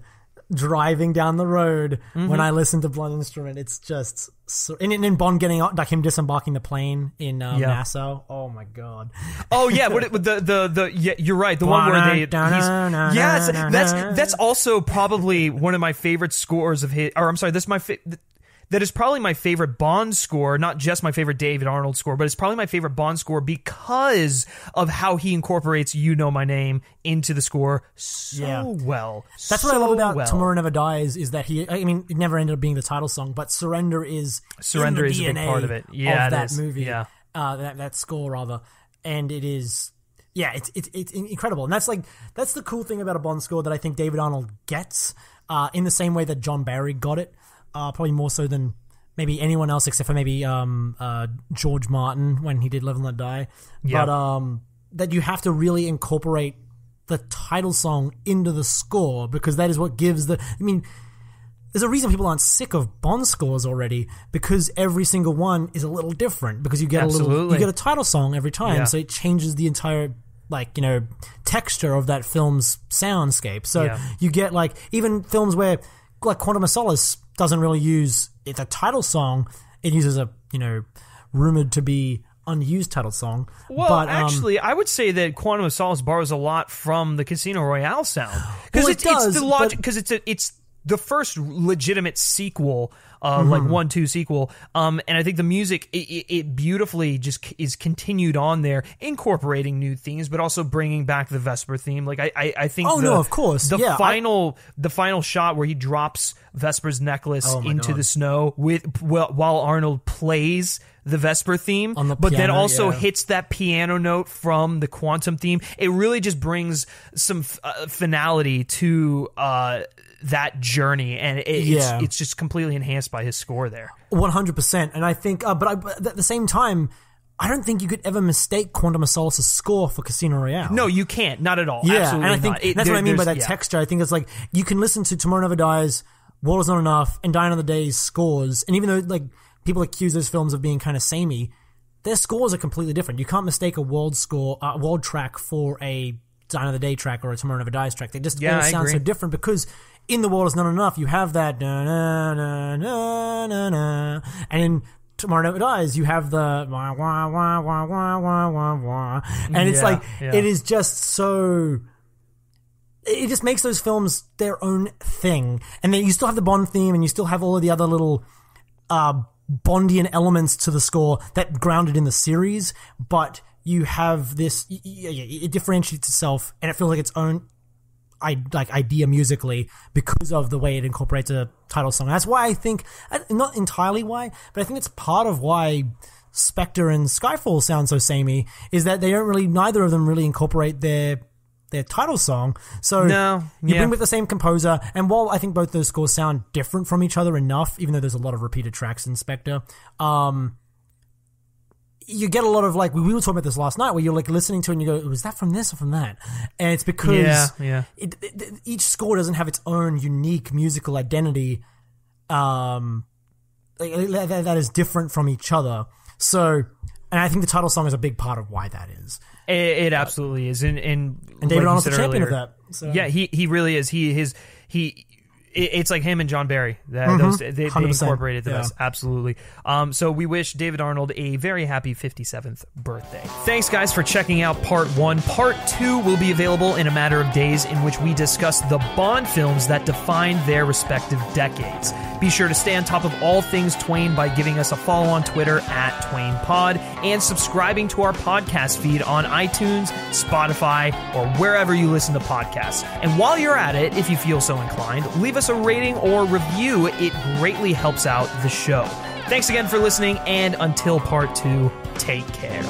driving down the road when I listen to Blunt Instrument. It's just so, and in Bond getting out, like him disembarking the plane in Nassau. Oh my god. Oh yeah, you're right. The one where that's also probably one of my favorite scores of his. Or I'm sorry, that is probably my favorite Bond score, not just my favorite David Arnold score, but it's probably my favorite Bond score because of how he incorporates "You Know My Name" into the score well. That's what I love about Tomorrow Never Dies, is that it never ended up being the title song, but Surrender is a big part of it. Yeah, of that movie. Yeah, that score rather, and it is. Yeah, it's incredible, and that's the cool thing about a Bond score that I think David Arnold gets, in the same way that John Barry got it. Probably more so than maybe anyone else, except for maybe George Martin when he did Live and Let Die. Yeah. But that you have to really incorporate the title song into the score, because that is what gives there's a reason people aren't sick of Bond scores already, because every single one is a little different, because you get a title song every time, so it changes the entire texture of that film's soundscape. So you get even films where Quantum of Solace doesn't really use the title song. It uses a rumored to be unused title song. Well, but, actually, I would say that Quantum of Solace borrows a lot from the Casino Royale sound, because it's the first legitimate sequel, like 1-2 sequel, and I think the music it beautifully just is continued on there, incorporating new themes, but also bringing back the Vesper theme. Like I think of course, the final shot where he drops Vesper's necklace into the snow while Arnold plays the Vesper theme, but then also hits that piano note from the Quantum theme. It really just brings some finality to that journey, and it's just completely enhanced by his score there. 100%. And I think, but at the same time, I don't think you could ever mistake Quantum of Solace's score for Casino Royale. No, you can't. Not at all. Yeah, absolutely and I think that's what I mean by that texture. I think it's like you can listen to Tomorrow Never Dies, War Is Not Enough, and Die Another Day's scores, and even though people accuse those films of being kind of samey, their scores are completely different. You can't mistake a world track for a Die Another Day track or a Tomorrow Never Dies track. They just all sound so different, because in The World Is Not Enough, you have that na na na na na na, and in Tomorrow Never Dies, you have the wah wah wah wah wah wah wah wah, and it's it is just so. It just makes those films their own thing, and then you still have the Bond theme, and you still have all of the other little Bondian elements to the score that grounded in the series, but you have this. It differentiates itself, and it feels like its own idea musically because of the way it incorporates a title song. That's why I think, not entirely why, but I think it's part of why Spectre and Skyfall sound so samey, is that neither of them really incorporate their title song. So you bring with the same composer, and while I think both those scores sound different from each other enough, even though there's a lot of repeated tracks in Spectre, you get a lot of we were talking about this last night, where you're listening to it and you go, was that from this or from that? And it's because each score doesn't have its own unique musical identity that is different from each other. So, and I think the title song is a big part of why that is. It absolutely is. And David Arnold's the champion of that. So. Yeah, he really is. It's like him and John Barry. They incorporated the best. Absolutely. So we wish David Arnold a very happy 57th birthday. Thanks, guys, for checking out Part 1. Part 2 will be available in a matter of days, in which we discuss the Bond films that defined their respective decades. Be sure to stay on top of all things Twain by giving us a follow on Twitter @TwainPod and subscribing to our podcast feed on iTunes, Spotify, or wherever you listen to podcasts. And while you're at it, if you feel so inclined, leave us a rating or review. It greatly helps out the show. Thanks again for listening, and until Part 2, take care.